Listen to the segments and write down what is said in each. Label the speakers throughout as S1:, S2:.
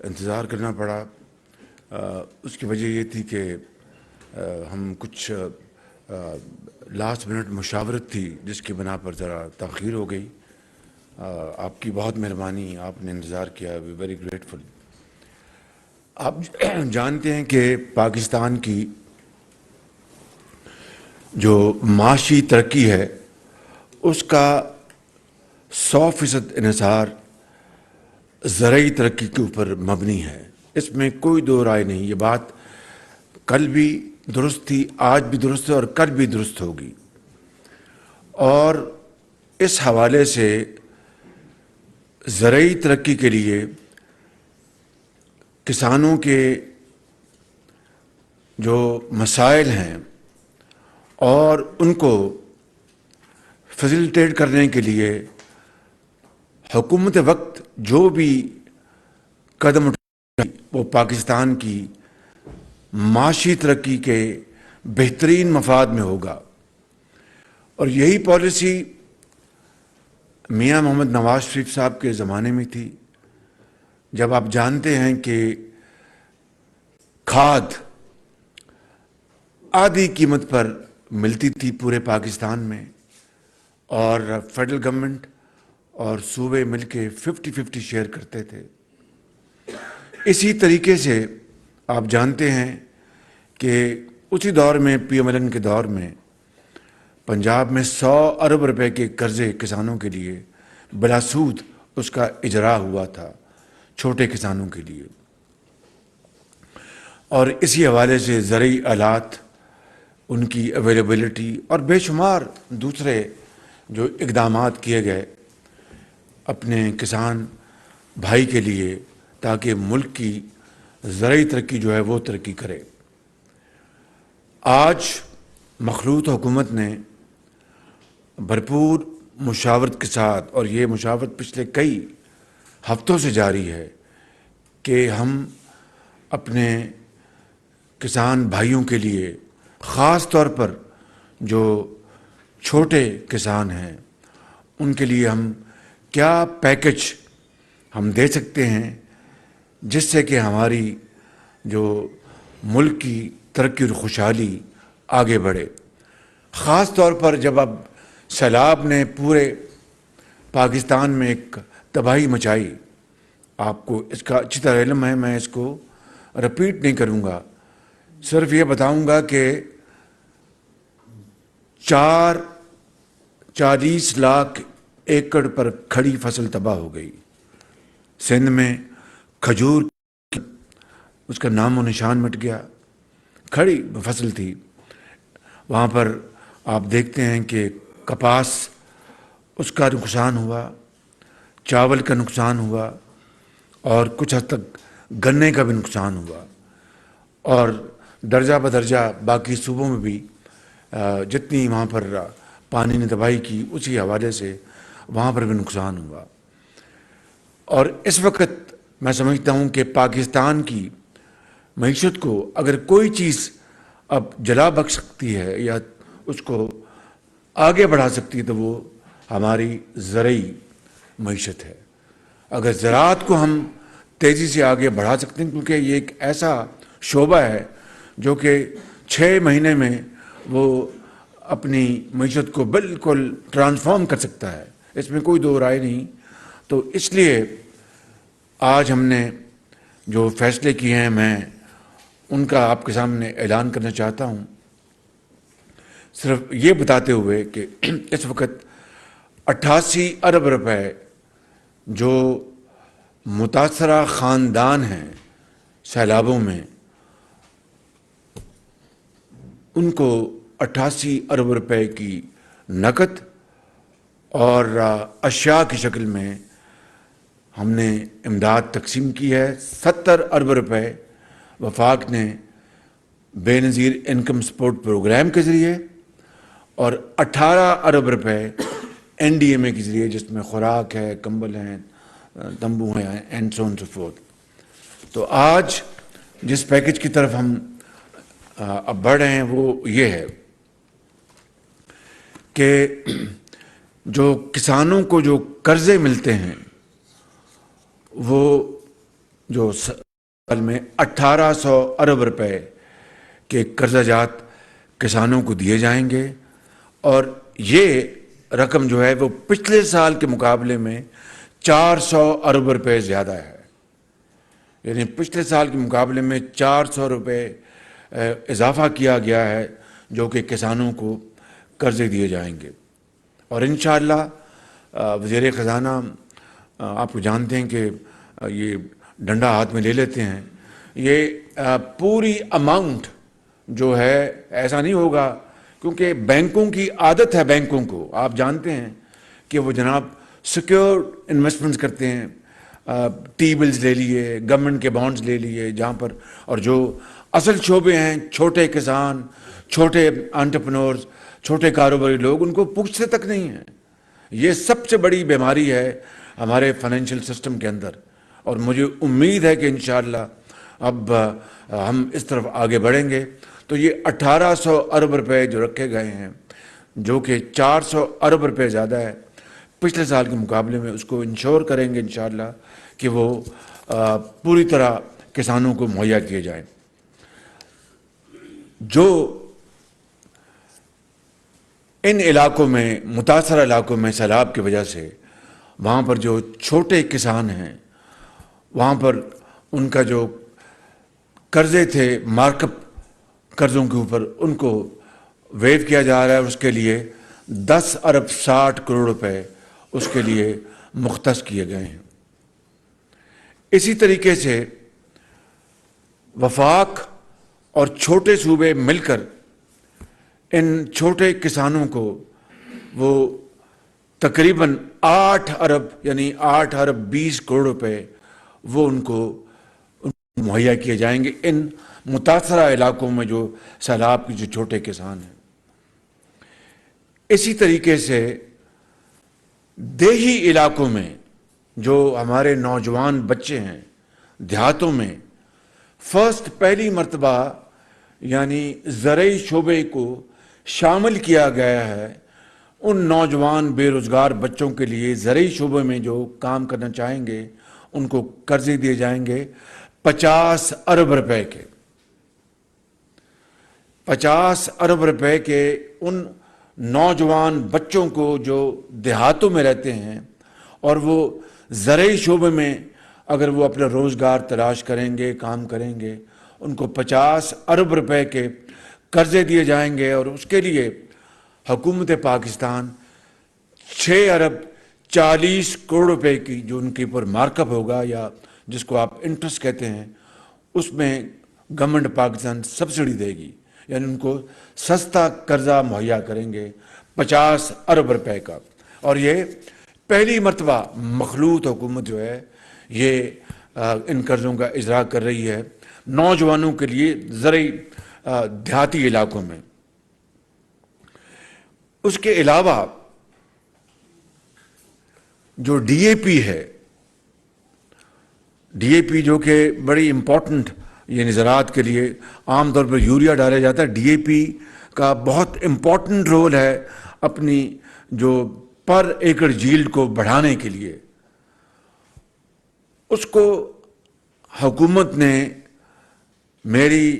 S1: انتظار کرنا پڑا۔ اس کی وجہ یہ تھی کہ ہم کچھ لاسٹ منٹ مشاورت تھی جس کی بنا پر ذرا تاخیر ہو گئی۔ آپ کی بہت مہربانی، آپ نے انتظار کیا، وی ویری گریٹفل۔ آپ جانتے ہیں کہ پاکستان کی جو معاشی ترقی ہے اس کا 100% انحصار زرعی ترقی کے اوپر مبنی ہے، اس میں کوئی دو رائے نہیں۔ یہ بات کل بھی درست تھی، آج بھی درست ہے اور کل بھی درست ہوگی۔ اور اس حوالے سے زرعی ترقی کے لیے کسانوں کے جو مسائل ہیں اور ان کو فیسیلیٹیٹ کرنے کے لیے حکومت وقت جو بھی قدم اٹھائے وہ پاکستان کی معاشی ترقی کے بہترین مفاد میں ہوگا۔ اور یہی پالیسی میاں محمد نواز شریف صاحب کے زمانے میں تھی، جب آپ جانتے ہیں کہ کھاد آدھی قیمت پر ملتی تھی پورے پاکستان میں، اور فیڈرل گورنمنٹ اور صوبے مل کے 50-50 شیئر کرتے تھے۔ اسی طریقے سے آپ جانتے ہیں کہ اسی دور میں پی ایم ایل این کے دور میں پنجاب میں 100 ارب روپے کے قرضے کسانوں کے لیے بلا سود اس کا اجرا ہوا تھا چھوٹے کسانوں کے لیے۔ اور اسی حوالے سے زرعی آلات، ان کی اویلیبلٹی اور بے شمار دوسرے جو اقدامات کیے گئے اپنے کسان بھائی کے لیے تاکہ ملک کی زرعی ترقی جو ہے وہ ترقی کرے۔ آج مخلوط حکومت نے بھرپور مشاورت کے ساتھ، اور یہ مشاورت پچھلے کئی ہفتوں سے جاری ہے، کہ ہم اپنے کسان بھائیوں کے لیے خاص طور پر جو چھوٹے کسان ہیں ان کے لیے ہم کیا پیکج ہم دے سکتے ہیں جس سے کہ ہماری جو ملک کی ترقی اور خوشحالی آگے بڑھے۔ خاص طور پر جب اب سیلاب نے پورے پاکستان میں ایک تباہی مچائی، آپ کو اس کا اچھی طرح علم ہے، میں اس کو رپیٹ نہیں کروں گا، صرف یہ بتاؤں گا کہ 40 لاکھ ایکڑ پر کھڑی فصل تباہ ہو گئی۔ سندھ میں کھجور اس کا نام و نشان مٹ گیا، کھڑی فصل تھی۔ وہاں پر آپ دیکھتے ہیں کہ کپاس اس کا نقصان ہوا، چاول کا نقصان ہوا، اور کچھ حد تک گنے کا بھی نقصان ہوا، اور درجہ بدرجہ باقی صوبوں میں بھی جتنی وہاں پر پانی نے تباہی کی اسی حوالے سے وہاں پر بھی نقصان ہوا۔ اور اس وقت میں سمجھتا ہوں کہ پاکستان کی معیشت کو اگر کوئی چیز اب جلا بخش سکتی ہے یا اس کو آگے بڑھا سکتی ہے تو وہ ہماری زرعی معیشت ہے۔ اگر زراعت کو ہم تیزی سے آگے بڑھا سکتے ہیں، کیونکہ یہ ایک ایسا شعبہ ہے جو کہ 6 مہینے میں وہ اپنی معیشت کو بالکل ٹرانسفارم کر سکتا ہے، اس میں کوئی دو رائے نہیں۔ تو اس لیے آج ہم نے جو فیصلے کیے ہیں میں ان کا آپ کے سامنے اعلان کرنا چاہتا ہوں، صرف یہ بتاتے ہوئے کہ اس وقت 88 ارب روپے جو متاثرہ خاندان ہیں سیلابوں میں، ان کو 88 ارب روپے کی نقد اور اشیاء کی شکل میں ہم نے امداد تقسیم کی ہے۔ 70 ارب روپے وفاق نے بے نظیر انکم سپورٹ پروگرام کے ذریعے، اور 18 ارب روپے این ڈی ایم اے کے ذریعے، جس میں خوراک ہے، کمبل ہیں، تمبو ہیں، and so on so forth. تو آج جس پیکج کی طرف ہم اب بڑھ رہے ہیں وہ یہ ہے کہ جو کسانوں کو جو قرضے ملتے ہیں وہ جو سال میں 1800 ارب روپے کے قرضہ جات کسانوں کو دیے جائیں گے، اور یہ رقم جو ہے وہ پچھلے سال کے مقابلے میں 400 ارب روپے زیادہ ہے، یعنی پچھلے سال کے مقابلے میں 400 روپے اضافہ کیا گیا ہے جو کہ کسانوں کو قرضے دیے جائیں گے۔ اور انشاءاللہ وزیر خزانہ آپ کو جانتے ہیں کہ یہ ڈنڈا ہاتھ میں لے لیتے ہیں، یہ پوری اماؤنٹ جو ہے ایسا نہیں ہوگا، کیونکہ بینکوں کی عادت ہے، بینکوں کو آپ جانتے ہیں کہ وہ جناب سیکیور انویسٹمنٹس کرتے ہیں، ٹی بلز لے لیے، گورنمنٹ کے بانڈز لے لیے جہاں پر، اور جو اصل شعبے ہیں چھوٹے کسان، چھوٹے انٹرپرینورز، چھوٹے کاروباری لوگ، ان کو پوچھتے تک نہیں ہیں۔ یہ سب سے بڑی بیماری ہے ہمارے فائنینشیل سسٹم کے اندر، اور مجھے امید ہے کہ انشاءاللہ اب ہم اس طرف آگے بڑھیں گے۔ تو یہ 1800 ارب روپے جو رکھے گئے ہیں، جو کہ 400 ارب روپے زیادہ ہے پچھلے سال کے مقابلے میں، اس کو انشور کریں گے انشاءاللہ کہ وہ پوری طرح کسانوں کو مہیا کیے جائیں۔ جو ان علاقوں میں، متاثرہ علاقوں میں سیلاب کی وجہ سے وہاں پر جو چھوٹے کسان ہیں، وہاں پر ان کا جو قرضے تھے مارک اپ قرضوں کے اوپر، ان کو ویو کیا جا رہا ہے، اس کے لیے 10 ارب 60 کروڑ روپے اس کے لیے مختص کیے گئے ہیں۔ اسی طریقے سے وفاق اور چھوٹے صوبے مل کر ان چھوٹے کسانوں کو وہ تقریباً 8 ارب یعنی 8 ارب 20 کروڑ روپے وہ ان کو مہیا کیے جائیں گے ان متاثرہ علاقوں میں جو سیلاب کے جو چھوٹے کسان ہیں۔ اسی طریقے سے دیہی علاقوں میں جو ہمارے نوجوان بچے ہیں، دیہاتوں میں پہلی مرتبہ یعنی زرعی شعبے کو شامل کیا گیا ہے۔ ان نوجوان بے روزگار بچوں کے لیے زرعی شعبے میں جو کام کرنا چاہیں گے ان کو قرضے دیے جائیں گے 50 ارب روپے کے، 50 ارب روپے کے ان نوجوان بچوں کو جو دیہاتوں میں رہتے ہیں اور وہ زرعی شعبے میں اگر وہ اپنا روزگار تلاش کریں گے، کام کریں گے، ان کو 50 ارب روپے کے قرضے دیے جائیں گے، اور اس کے لیے حکومت پاکستان 6 ارب 40 کروڑ روپے کی جو ان کے اوپر مارک اپ ہوگا، یا جس کو آپ انٹرسٹ کہتے ہیں، اس میں گورنمنٹ پاکستان سبسڈی دے گی، یعنی ان کو سستا قرضہ مہیا کریں گے 50 ارب روپے کا۔ اور یہ پہلی مرتبہ مخلوط حکومت جو ہے یہ ان قرضوں کا اجرا کر رہی ہے نوجوانوں کے لیے زرعی دیہاتی علاقوں میں۔ اس کے علاوہ جو ڈی اے پی ہے، ڈی اے پی جو کہ بڑی امپورٹنٹ یعنی زراعت کے لیے عام طور پر یوریا ڈالا جاتا ہے، ڈی اے پی کا بہت امپورٹنٹ رول ہے اپنی جو پر ایکڑ جیلڈ کو بڑھانے کے لیے۔ اس کو حکومت نے میری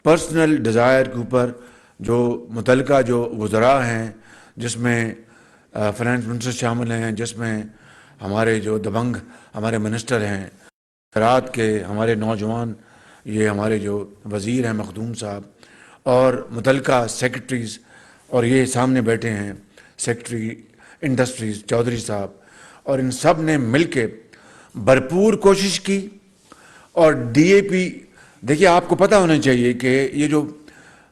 S1: پرسنل ڈیزائر کے اوپر جو متعلقہ جو وزراء ہیں، جس میں فائنانس منسٹر شامل ہیں، جس میں ہمارے جو دبنگ ہمارے منسٹر ہیں، زراعت کے ہمارے نوجوان، یہ ہمارے جو وزیر ہیں مخدوم صاحب، اور متعلقہ سیکرٹریز، اور یہ سامنے بیٹھے ہیں سیکرٹری انڈسٹریز چودھری صاحب، اور ان سب نے مل کے بھرپور کوشش کی۔ اور ڈی اے پی دیکھیے، آپ کو پتہ ہونا چاہیے کہ یہ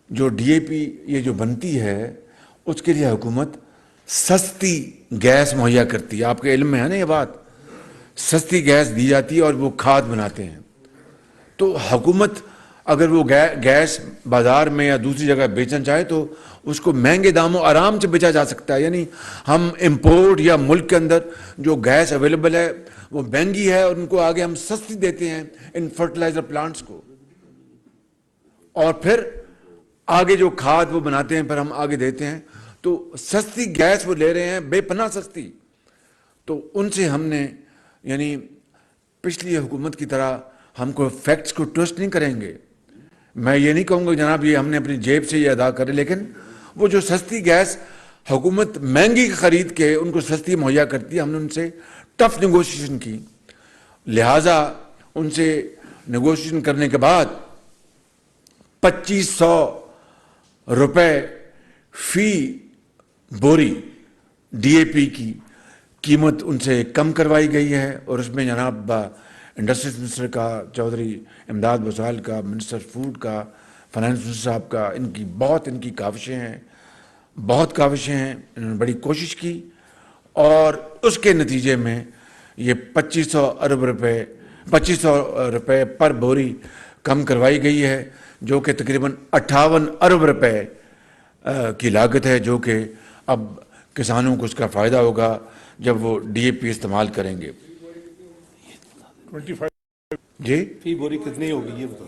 S1: جو ڈی اے پی یہ جو بنتی ہے، اس کے لیے حکومت سستی گیس مہیا کرتی ہے۔ آپ کے علم میں ہے نا یہ بات، سستی گیس دی جاتی ہے اور وہ کھاد بناتے ہیں۔ تو حکومت اگر وہ گیس بازار میں یا دوسری جگہ بیچنا چاہے تو اس کو مہنگے داموں آرام سے بیچا جا سکتا ہے، یعنی ہم امپورٹ یا ملک کے اندر جو گیس اویلیبل ہے وہ مہنگی ہے، اور ان کو آگے ہم سستی دیتے ہیں ان فرٹیلائزر پلانٹس کو، اور پھر آگے جو کھاد وہ بناتے ہیں پھر ہم آگے دیتے ہیں۔ تو سستی گیس وہ لے رہے ہیں، بے پناہ سستی۔ تو ان سے ہم نے یعنی پچھلی حکومت کی طرح ہم کو فیکٹس کو ٹوسٹ نہیں کریں گے. میں یہ نہیں کہوں گا جناب یہ ہم نے اپنی جیب سے یہ ادا کرے, لیکن وہ جو سستی گیس حکومت مہنگی خرید کے ان کو سستی مہیا کرتی ہے, ہم نے ان سے ٹف نیگوشیشن کی. لہٰذا ان سے نیگوشیشن کرنے کے بعد 2500 روپے فی بوری ڈی اے پی کی قیمت ان سے کم کروائی گئی ہے. اور اس میں جناب انڈسٹریز منسٹر کا, چودھری امداد وسائل کا, منسٹر فوڈ کا, فائنانس منسٹر صاحب کا, ان کی کاوشیں ہیں, بہت کاوشیں ہیں. انہوں نے بڑی کوشش کی اور اس کے نتیجے میں یہ 2500 روپے پر بوری کم کروائی گئی ہے, جو کہ تقریباً 58 ارب روپے کی لاگت ہے, جو کہ اب کسانوں کو اس کا فائدہ ہوگا جب وہ ڈی اے پی استعمال کریں گے.
S2: 25
S1: جی
S2: فی بوری کتنی ہوگی یہ بتاؤ؟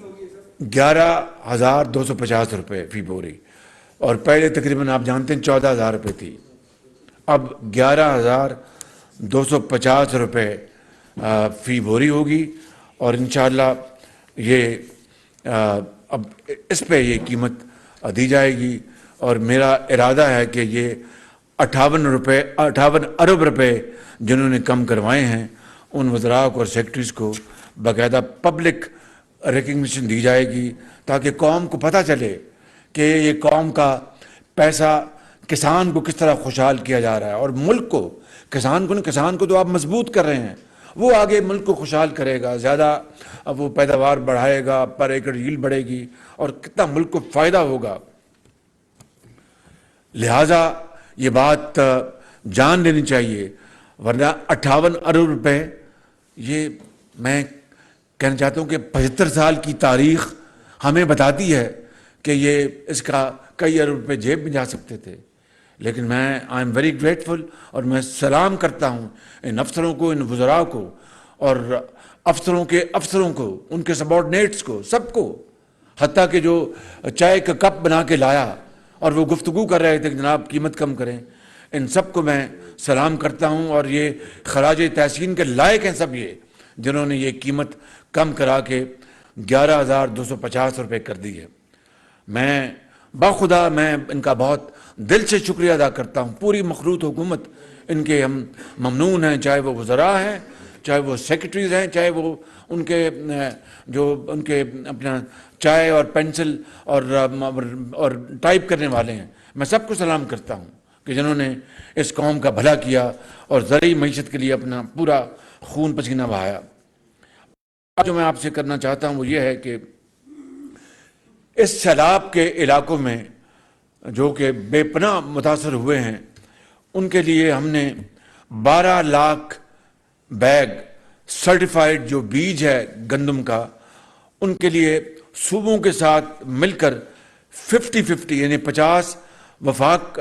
S1: 11,250 روپے فی بوری, اور پہلے تقریباً آپ جانتے ہیں 14,000 روپے تھی, اب 11,250 روپے فی بوری ہوگی. اور انشاءاللہ یہ اب اس پہ یہ قیمت دی جائے گی. اور میرا ارادہ ہے کہ یہ 58 ارب روپے جنہوں نے کم کروائے ہیں ان وزراء کو اور سیکٹریز کو باقاعدہ پبلک ریکگنیشن دی جائے گی, تاکہ قوم کو پتہ چلے کہ یہ قوم کا پیسہ کسان کو کس طرح خوشحال کیا جا رہا ہے. اور ملک کو, کسان کو تو آپ مضبوط کر رہے ہیں, وہ آگے ملک کو خوشحال کرے گا, زیادہ وہ پیداوار بڑھائے گا, پر ایکڑ ییلڈ بڑھے گی اور کتنا ملک کو فائدہ ہوگا. لہٰذا یہ بات جان لینی چاہیے, ورنہ 58 ارب روپے, یہ میں کہنا چاہتا ہوں کہ 75 سال کی تاریخ ہمیں بتاتی ہے کہ یہ اس کا کئی ارب روپے جیب میں جا سکتے تھے. لیکن میں آئی ایم ویری گریٹفل, اور میں سلام کرتا ہوں ان افسروں کو, ان وزراء کو, اور افسروں کے افسروں کو, ان کے سبارڈینیٹس کو, سب کو, حتیٰ کہ جو چائے کا کپ بنا کے لایا اور وہ گفتگو کر رہے تھے کہ جناب قیمت کم کریں, ان سب کو میں سلام کرتا ہوں. اور یہ خراج تحسین کے لائق ہیں سب یہ, جنہوں نے یہ قیمت کم کرا کے 11,250 روپے کر دی ہے. میں باخدا میں ان کا بہت دل سے شکریہ ادا کرتا ہوں. پوری مخلوط حکومت ان کے ہم ممنون ہیں, چاہے وہ وزراء ہیں, چاہے وہ سیکرٹریز ہیں, چاہے وہ ان کے اپنا چائے اور پینسل اور ٹائپ کرنے والے ہیں. میں سب کو سلام کرتا ہوں کہ جنہوں نے اس قوم کا بھلا کیا اور زرعی معیشت کے لیے اپنا پورا خون پسینہ بہایا. جو میں آپ سے کرنا چاہتا ہوں وہ یہ ہے کہ اس سیلاب کے علاقوں میں جو کہ بے پناہ متاثر ہوئے ہیں, ان کے لیے ہم نے 12 لاکھ بیگ سرٹیفائیڈ جو بیج ہے گندم کا, ان کے لیے صوبوں کے ساتھ مل کر 50-50 یعنی 50 وفاق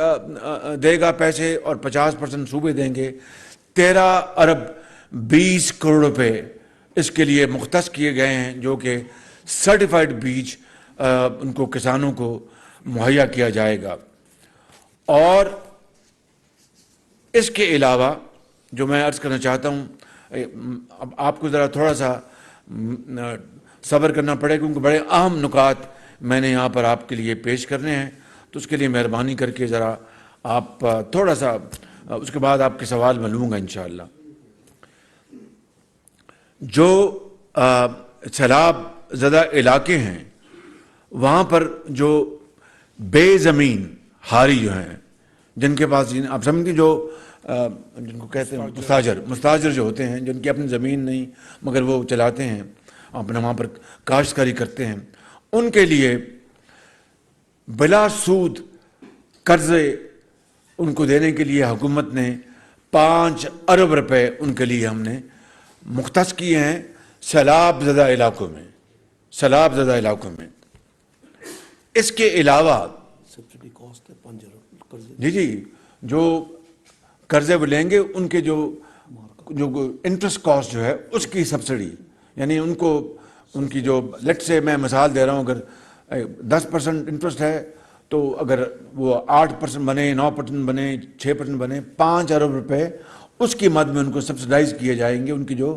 S1: دے گا پیسے اور 50% صوبے دیں گے, 13 ارب 20 کروڑ روپے اس کے لیے مختص کیے گئے ہیں, جو کہ سرٹیفائیڈ بیج ان کو کسانوں کو مہیا کیا جائے گا. اور اس کے علاوہ جو میں عرض کرنا چاہتا ہوں, اب آپ کو ذرا تھوڑا سا صبر کرنا پڑے کیونکہ بڑے اہم نکات میں نے یہاں پر آپ کے لیے پیش کرنے ہیں, تو اس کے لیے مہربانی کر کے ذرا آپ تھوڑا سا, اس کے بعد آپ کے سوال میں لوں گا انشاءاللہ. جو سیلاب زدہ علاقے ہیں وہاں پر جو بے زمین ہاری جو ہیں, جن کے پاس آپ سمجھتے ہیں جو جن کو کہتے ہیں مستاجر جو ہوتے ہیں, جن کی اپنی زمین نہیں مگر وہ چلاتے ہیں اپنا وہاں پر کاشتکاری کرتے ہیں, ان کے لیے بلا سود قرضے ان کو دینے کے لیے حکومت نے 5 ارب روپے ان کے لیے ہم نے مختص کیے ہیں سیلاب زدہ علاقوں میں. اس کے علاوہ
S2: سبسڈی کاسٹ ہے 5 ارب قرضے,
S1: جی جو قرضے وہ لیں گے ان کے جو انٹرسٹ کاسٹ جو ہے اس کی سبسڈی, یعنی ان کی جو لیٹ سے میں مثال دے رہا ہوں, اگر 10% انٹرسٹ ہے تو اگر وہ 8% بنے, 9% بنے, 6% بنے, 5 ارب روپے اس کی مد میں ان کو سبسڈائز کیے جائیں گے. ان کی جو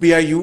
S1: PIU,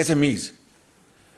S1: SMEs,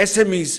S1: SMEs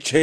S1: 6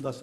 S2: 10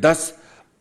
S1: 10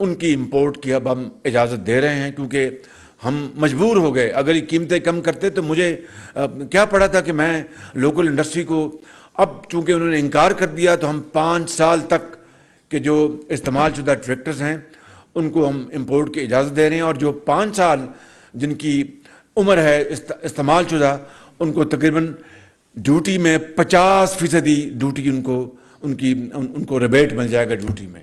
S1: ان کی امپورٹ کی اب ہم اجازت دے رہے ہیں، کیونکہ ہم مجبور ہو گئے. اگر یہ قیمتیں کم کرتے تو مجھے کیا پڑا تھا کہ میں لوکل انڈسٹری کو، اب چونکہ انہوں نے انکار کر دیا تو ہم 5 سال تک کے جو استعمال شدہ ٹریکٹرز ہیں ان کو ہم امپورٹ کی اجازت دے رہے ہیں، اور جو 5 سال جن کی عمر ہے استعمال شدہ ان کو تقریباً ڈیوٹی میں 50% ڈیوٹی ان کو ریبیٹ مل جائے گا ڈیوٹی میں.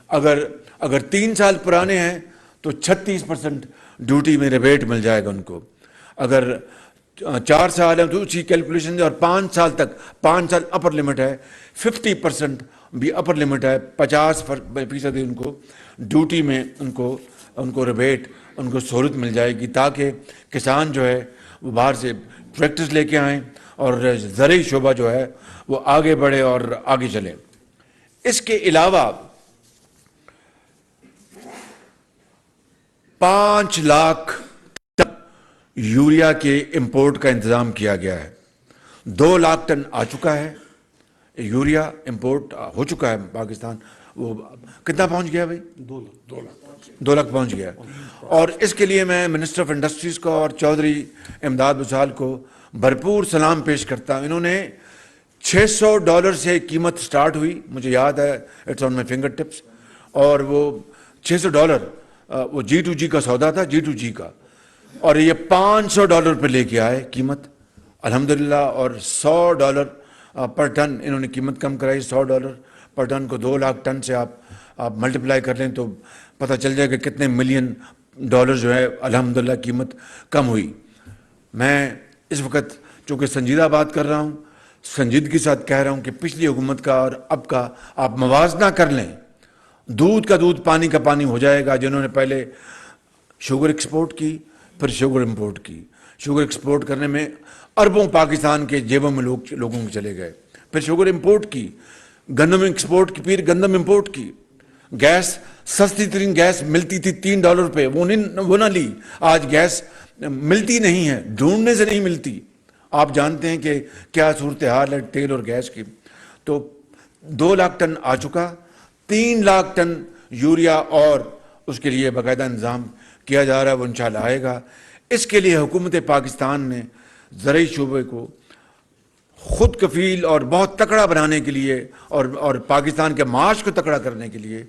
S1: اگر 3 سال پرانے ہیں تو 36% ڈیوٹی میں ریبیٹ مل جائے گا ان کو. اگر 4 سال ہے تو اسی کیلکولیشن ہے، اور 5 سال تک 5 سال اپر لمٹ ہے، 50% بھی اپر لمٹ ہے، 50% ان کو ڈیوٹی میں ان کو ریبیٹ، ان کو سہولت مل جائے گی، تاکہ کسان جو ہے وہ باہر سے ٹریکٹرز لے کے آئیں اور زرعی شعبہ جو ہے وہ آگے بڑھے اور آگے چلے. اس کے علاوہ 5 لاکھ ٹن یوریا کے امپورٹ کا انتظام کیا گیا ہے. 2 لاکھ ٹن آ چکا ہے، یوریا امپورٹ ہو چکا ہے پاکستان. وہ کتنا پہنچ گیا بھائی؟ 2 لاکھ پہنچ گیا. اور اس کے لیے میں منسٹر آف انڈسٹریز کو اور چودھری امداد بسال کو بھرپور سلام پیش کرتا ہوں. انہوں نے $600 سے قیمت سٹارٹ ہوئی، مجھے یاد ہے، it's on my fingertips, اور وہ $600 وہ G2G کا سودا تھا، G2G کا، اور یہ $500 پہ لے کے آئے قیمت الحمدللہ. اور $100 پر ٹن انہوں نے قیمت کم کرائی. $100 پر ٹن کو 2 لاکھ ٹن سے آپ ملٹیپلائی کر لیں تو پتہ چل جائے کہ کتنے ملین ڈالر جو ہے الحمدللہ قیمت کم ہوئی. میں اس وقت چونکہ سنجیدہ بات کر رہا ہوں، سنجیدگی کے ساتھ کہہ رہا ہوں کہ پچھلی حکومت کا اور اب کا آپ موازنہ کر لیں. دودھ کا دودھ، پانی کا پانی ہو جائے گا. جنہوں نے پہلے شوگر ایکسپورٹ کی، پھر شوگر امپورٹ کی. شوگر ایکسپورٹ کرنے میں اربوں پاکستان کے جیبوں میں لوگوں کے چلے گئے. پھر شوگر امپورٹ کی، گندم ایکسپورٹ کی، پھر گندم امپورٹ کی. گیس، سستی ترین گیس ملتی تھی $3 پہ، وہ نہ لی. آج گیس ملتی نہیں ہے، ڈھونڈنے سے نہیں ملتی. آپ جانتے ہیں کہ کیا صورتحال ہے تیل اور گیس کی. تو 2 لاکھ ٹن آ چکا، 3 لاکھ ٹن یوریا اور اس کے لیے باقاعدہ انتظام کیا جا رہا ہے، وہ انشاءاللہ آئے گا. اس کے لیے حکومت پاکستان نے زرعی شعبے کو خود کفیل اور بہت تکڑا بنانے کے لیے اور پاکستان کے معاش کو تکڑا کرنے کے لیے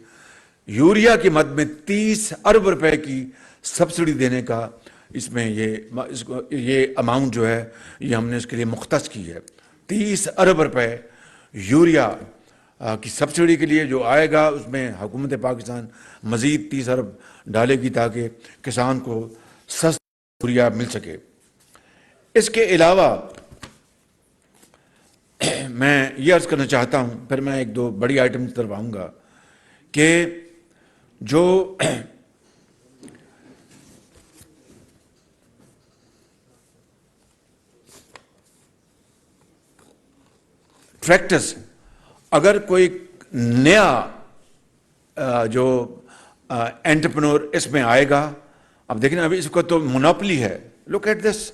S1: یوریا کی مد میں 30 ارب روپے کی سبسڈی دینے کا اس میں یہ اماؤنٹ جو ہے یہ ہم نے اس کے لیے مختص کی ہے. 30 ارب روپے یوریا کی سبسڈی کے لیے جو آئے گا، اس میں حکومت پاکستان مزید 30 ارب ڈالے گی تاکہ کسان کو سستا یوریا مل سکے. اس کے علاوہ میں یہ عرض کرنا چاہتا ہوں، پھر میں 1-2 بڑی آئٹم کی طرف آؤں گا، کہ جو ٹریکٹرز، اگر کوئی نیا جو انٹرپرنور اس میں آئے گا، اب دیکھیں ابھی اس کو تو مونوپلی ہے. لک ایٹ دس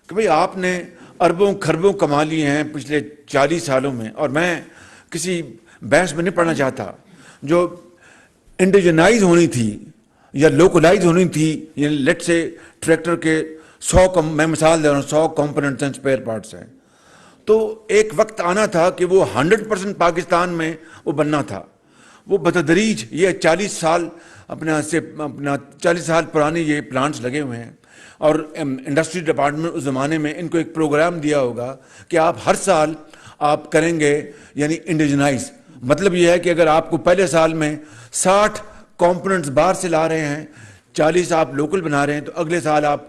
S1: کہ بھئی آپ نے اربوں کھربوں کما لیے ہیں پچھلے 40 سالوں میں، اور میں کسی بحث میں نہیں پڑھنا چاہتا. جو انڈیجنائز ہونی تھی یا لوکلائز ہونی تھی، یعنی لیٹ سے ٹریکٹر کے 100 میں مثال دے رہا ہوں، 100 کمپوننٹس ہیں، اسپیئر پارٹس ہیں، تو ایک وقت آنا تھا کہ وہ 100% پاکستان میں وہ بننا تھا. وہ بتدریج یہ 40 سال اپنا 40 سال پرانے یہ پلانٹس لگے ہوئے ہیں، اور انڈسٹری ڈپارٹمنٹ اس زمانے میں ان کو ایک پروگرام دیا ہوگا کہ آپ ہر سال آپ کریں گے، یعنی انڈیجنائز. مطلب یہ ہے کہ اگر آپ کو پہلے سال میں 60 کمپوننٹس باہر سے لا رہے ہیں، 40 آپ لوکل بنا رہے ہیں، تو اگلے سال آپ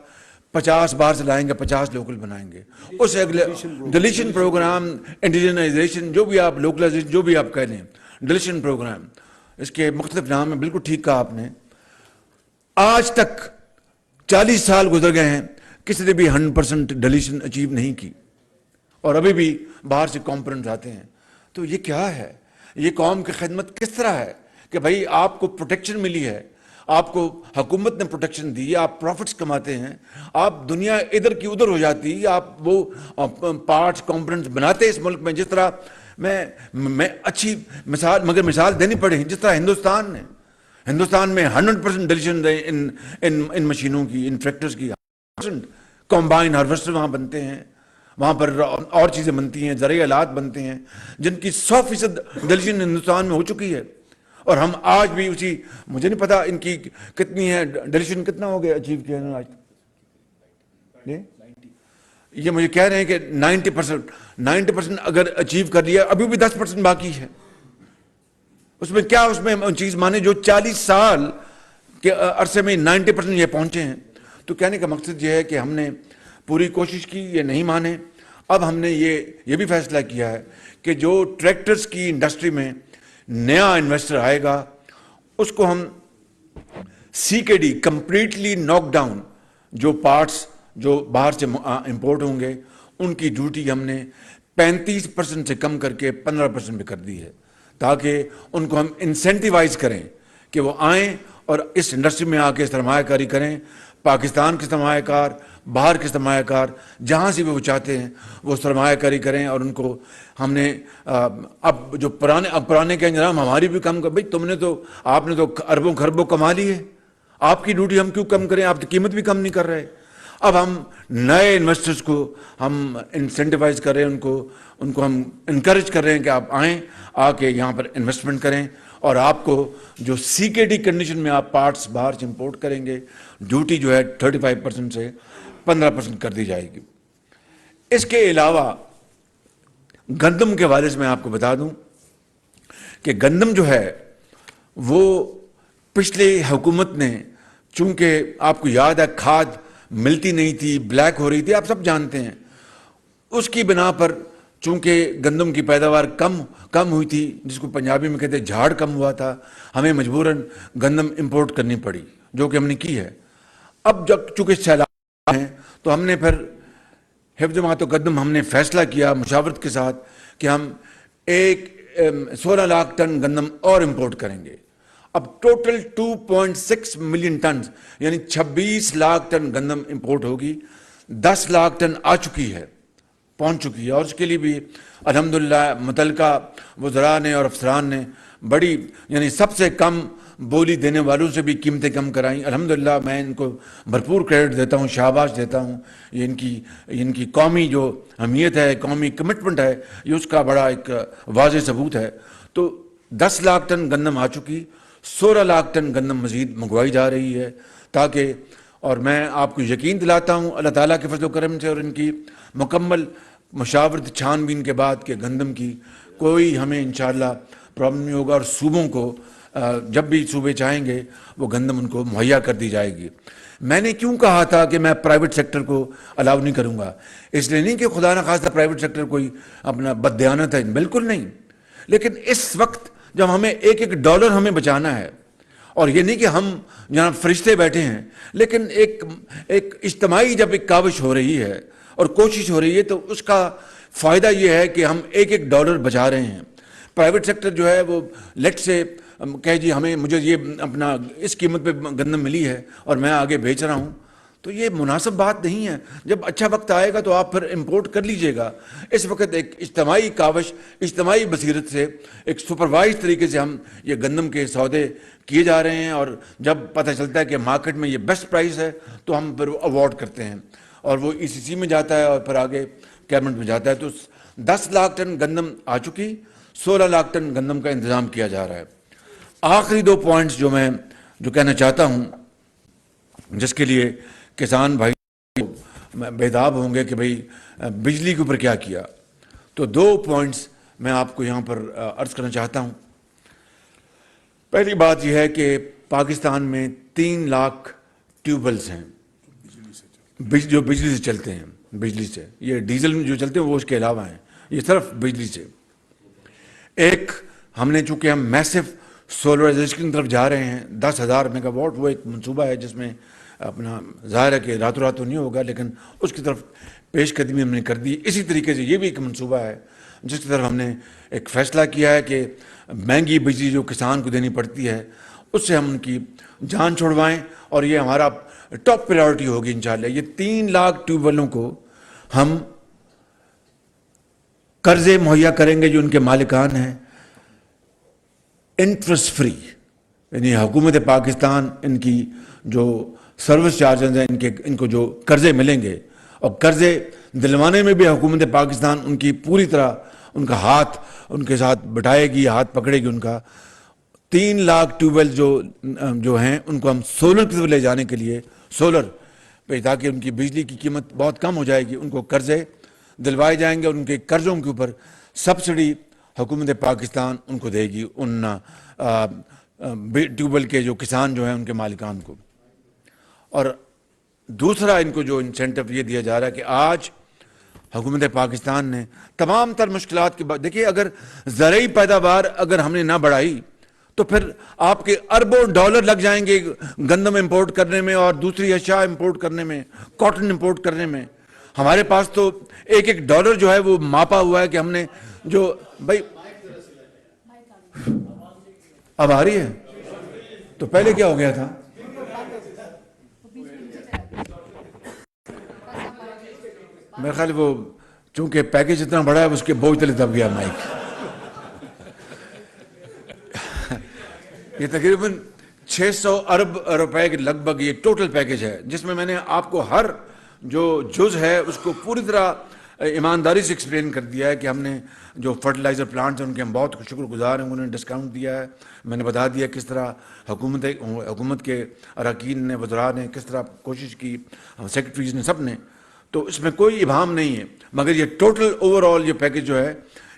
S1: 50 باہر سے لائیں گے، 50 لوکل بنائیں گے. اس اگلے ڈلیشن پروگرام، انڈیجنائزیشن، جو بھی آپ لوکلائزیشن جو بھی آپ کہہ لیں، ڈلیشن پروگرام، اس کے مختلف نام ہیں. بالکل ٹھیک کہا آپ نے. آج تک 40 سال گزر گئے ہیں، کسی نے بھی 100% ڈلیشن اچیو نہیں کی، اور ابھی بھی باہر سے کمپوننٹس آتے ہیں. تو یہ کیا ہے؟ یہ قوم کی خدمت کس طرح ہے کہ بھائی آپ کو پروٹیکشن ملی ہے، آپ کو حکومت نے پروٹیکشن دی، آپ پروفٹس کماتے ہیں، آپ دنیا ادھر کی ادھر ہو جاتی، آپ وہ پارٹس کمپوننٹس بناتے اس ملک میں. جس طرح میں اچھی مثال، مگر مثال دینی پڑے، جس طرح ہندوستان میں 100% ڈیلیشن ان مشینوں کی، ان ٹریکٹرز کی 100%. کمبائن ہارویسٹر وہاں بنتے ہیں، وہاں پر اور چیزیں بنتی ہیں، زرعی آلات بنتے ہیں جن کی 100% ڈیلیشن ہندوستان میں ہو چکی ہے. اور ہم آج بھی اسی، مجھے نہیں پتا ان کی کتنی ہے ڈیلیشن، کتنا ہو گیا اچیو کیا ہے آج. یہ مجھے کہہ رہے ہیں کہ 90% اگر اچیو کر لیا، ابھی بھی 10% باقی ہے. اس میں کیا، اس میں چیز مانے جو 40 سال کے عرصے میں 90% یہ پہنچے ہیں. تو کہنے کا مقصد یہ ہے کہ ہم نے پوری کوشش کی، یہ نہیں مانے. اب ہم نے یہ بھی فیصلہ کیا ہے کہ جو ٹریکٹرز کی انڈسٹری میں نیا انویسٹر آئے گا اس کو ہم CKD کمپلیٹلی ناک ڈاؤن، جو پارٹس جو باہر سے امپورٹ ہوں گے ان کی ڈیوٹی ہم نے 35% سے کم کر کے 15% پہ کر دی ہے، تاکہ ان کو ہم انسینٹیوائز کریں کہ وہ آئیں اور اس انڈسٹری میں آ کے سرمایہ کاری کریں. پاکستان کے سرمایہ کار، باہر کے سرمایہ کار، جہاں سے بھی وہ چاہتے ہیں وہ سرمایہ کاری کریں. اور ان کو ہم نے اب پرانے کہیں جناب ہماری بھی کم کر، بھائی تم نے تو، آپ نے تو اربوں خربوں کما لی ہے، آپ کی ڈیوٹی ہم کیوں کم کریں، آپ کی قیمت بھی کم نہیں کر رہے. اب ہم نئے انویسٹرز کو ہم انسینٹیوائز کر رہے ہیں، ان کو ہم انکریج کر رہے ہیں کہ آپ آئیں، آ کے یہاں پر انویسٹمنٹ کریں. اور آپ کو جو CKD کنڈیشن میں آپ پارٹس باہر سے امپورٹ کریں گے، ڈیوٹی جو ہے 35% سے 15% کر دی جائے گی. اس کے علاوہ گندم کے حوالے سے میں آپ کو بتا دوں کہ گندم جو ہے وہ پچھلے حکومت نے، چونکہ آپ کو یاد ہے کھاد ملتی نہیں تھی، بلیک ہو رہی تھی، آپ سب جانتے ہیں، اس کی بنا پر چونکہ گندم کی پیداوار کم ہوئی تھی، جس کو پنجابی میں کہتے ہیں جھاڑ کم ہوا تھا، ہمیں مجبوراً گندم امپورٹ کرنی پڑی، جو کہ ہم نے کی ہے. اب جب چونکہ سیلاب ہیں تو ہم نے پھر حفظ مات و گندم ہم نے فیصلہ کیا مشاورت کے ساتھ کہ ہم 16 لاکھ ٹن گندم اور امپورٹ کریں گے. اب ٹوٹل 2.6 ملین ٹنز یعنی 26 لاکھ ٹن گندم امپورٹ ہوگی. 10 لاکھ ٹن آ چکی ہے، پہنچ چکی ہے. اور اس کے لیے بھی الحمدللہ متعلقہ وزراء نے اور افسران نے بڑی، یعنی سب سے کم بولی دینے والوں سے بھی قیمتیں کم کرائیں. الحمدللہ میں ان کو بھرپور کریڈٹ دیتا ہوں، شاباش دیتا ہوں. یہ ان کی قومی جو اہمیت ہے، قومی کمٹمنٹ ہے، یہ اس کا بڑا ایک واضح ثبوت ہے. تو 10 لاکھ ٹن گندم آ چکی، 16 لاکھ ٹن گندم مزید منگوائی جا رہی ہے. تاکہ، اور میں آپ کو یقین دلاتا ہوں اللہ تعالیٰ کے فضل و کرم سے اور ان کی مکمل مشاورت چھان بین کے بعد کہ گندم کی کوئی ہمیں انشاءاللہ پرابلم نہیں ہوگا. اور صوبوں کو جب بھی صوبے چاہیں گے وہ گندم ان کو مہیا کر دی جائے گی. میں نے کیوں کہا تھا کہ میں پرائیویٹ سیکٹر کو الاؤ نہیں کروں گا، اس لیے نہیں کہ خدا نہ خواستہ پرائیویٹ سیکٹر کوئی اپنا بددیانت ہے، بالکل نہیں. لیکن اس وقت جب ہمیں ایک ڈالر ہمیں بچانا ہے، اور یہ نہیں کہ ہم جہاں فرشتے بیٹھے ہیں، لیکن ایک اجتماعی جب ایک کاوش ہو رہی ہے اور کوشش ہو رہی ہے تو اس کا فائدہ یہ ہے کہ ہم ایک ڈالر بچا رہے ہیں. پرائیویٹ سیکٹر جو ہے وہ لیٹ سے کہے جی مجھے یہ اپنا اس قیمت پہ گندم ملی ہے اور میں آگے بیچ رہا ہوں، تو یہ مناسب بات نہیں ہے. جب اچھا وقت آئے گا تو آپ پھر امپورٹ کر لیجئے گا. اس وقت ایک اجتماعی کاوش، اجتماعی بصیرت سے ایک سپروائز طریقے سے ہم یہ گندم کے سودے کیے جا رہے ہیں. اور جب پتہ چلتا ہے کہ مارکیٹ میں یہ بیسٹ پرائس ہے تو ہم پھر اوارڈ کرتے ہیں اور وہ ECC میں جاتا ہے اور پھر آگے کیبنٹ میں جاتا ہے. تو 10 لاکھ ٹن گندم آ چکی، 16 لاکھ ٹن گندم کا انتظام کیا جا رہا ہے. آخری 2 پوائنٹس جو کہنا چاہتا ہوں، جس کے لیے کسان بھائی بیداب ہوں گے کہ بھئی بجلی کے اوپر کیا کیا، تو 2 پوائنٹس میں آپ کو یہاں پر عرض کرنا چاہتا ہوں. پہلی بات یہ ہے کہ پاکستان میں 3 لاکھ ٹیوب ویلز ہیں جو بجلی سے چلتے ہیں. بجلی سے، یہ ڈیزل میں جو چلتے ہیں وہ اس کے علاوہ ہیں، یہ صرف بجلی سے. ایک ہم نے چونکہ ہم میسو سولرائزیشن کی طرف جا رہے ہیں، 10,000 میگا واٹ وہ ایک منصوبہ ہے جس میں اپنا ظاہر ہے کہ راتوں رات تو نہیں ہوگا، لیکن اس کی طرف پیش قدمی ہم نے کر دی. اسی طریقے سے یہ بھی ایک منصوبہ ہے جس کی طرف ہم نے ایک فیصلہ کیا ہے کہ مہنگی بجلی جو کسان کو دینی پڑتی ہے اس سے ہم ان کی جان چھڑوائیں، اور یہ ہمارا ٹاپ پریورٹی ہوگی انشاءاللہ. یہ 3 لاکھ ٹیوب ویلوں کو ہم قرضے مہیا کریں گے جو ان کے مالکان ہیں، انٹرسٹ فری. یعنی حکومت پاکستان ان کی جو سروس چارجز ہیں ان کو جو قرضے ملیں گے، اور قرضے دلوانے میں بھی حکومت پاکستان ان کی پوری طرح ان کا ہاتھ ان کے ساتھ بٹھائے گی، ہاتھ پکڑے گی ان کا۔ 3 لاکھ ٹیوب ویل جو ہیں ان کو ہم سولر کی طرف لے جانے کے لیے، سولر پہ، تاکہ ان کی بجلی کی قیمت بہت کم ہو جائے گی، ان کو قرضے دلوائے جائیں گے اور ان کے قرضوں کے اوپر سبسڈی حکومت پاکستان ان کو دے گی، ان ٹیوب ویل کے جو کسان جو ہیں ان کے مالکان کو۔ اور دوسرا ان کو جو انسینٹو یہ دیا جا رہا ہے کہ آج حکومت پاکستان نے تمام تر مشکلات کے بعد، دیکھیے اگر زرعی پیداوار اگر ہم نے نہ بڑھائی تو پھر آپ کے اربوں ڈالر لگ جائیں گے گندم امپورٹ کرنے میں اور دوسری اشیاء امپورٹ کرنے میں، کاٹن امپورٹ کرنے میں۔ ہمارے پاس تو ایک ڈالر جو ہے وہ ماپا ہوا ہے کہ ہم نے جو بھائی اب آ رہی ہے، تو پہلے کیا ہو گیا تھا؟ میرے خیال وہ چونکہ پیکج اتنا بڑا ہے اس کے بوجھ تلے دب گیا مائک۔ یہ تقریباً 600 ارب روپے کے لگ بھگ یہ ٹوٹل پیکج ہے، جس میں نے آپ کو ہر جو جز ہے اس کو پوری طرح ایمانداری سے ایکسپلین کر دیا ہے کہ ہم نے جو فرٹیلائزر پلانٹس ہیں ان کے ہم بہت شکر گزار ہیں، انہوں نے ڈسکاؤنٹ دیا ہے۔ میں نے بتا دیا کس طرح حکومت کے اراکین نے، وزراء نے کس طرح کوشش کی، سیکرٹریز نے، سب نے، تو اس میں کوئی ابہام نہیں ہے۔ مگر یہ ٹوٹل اوور آل یہ پیکج جو ہے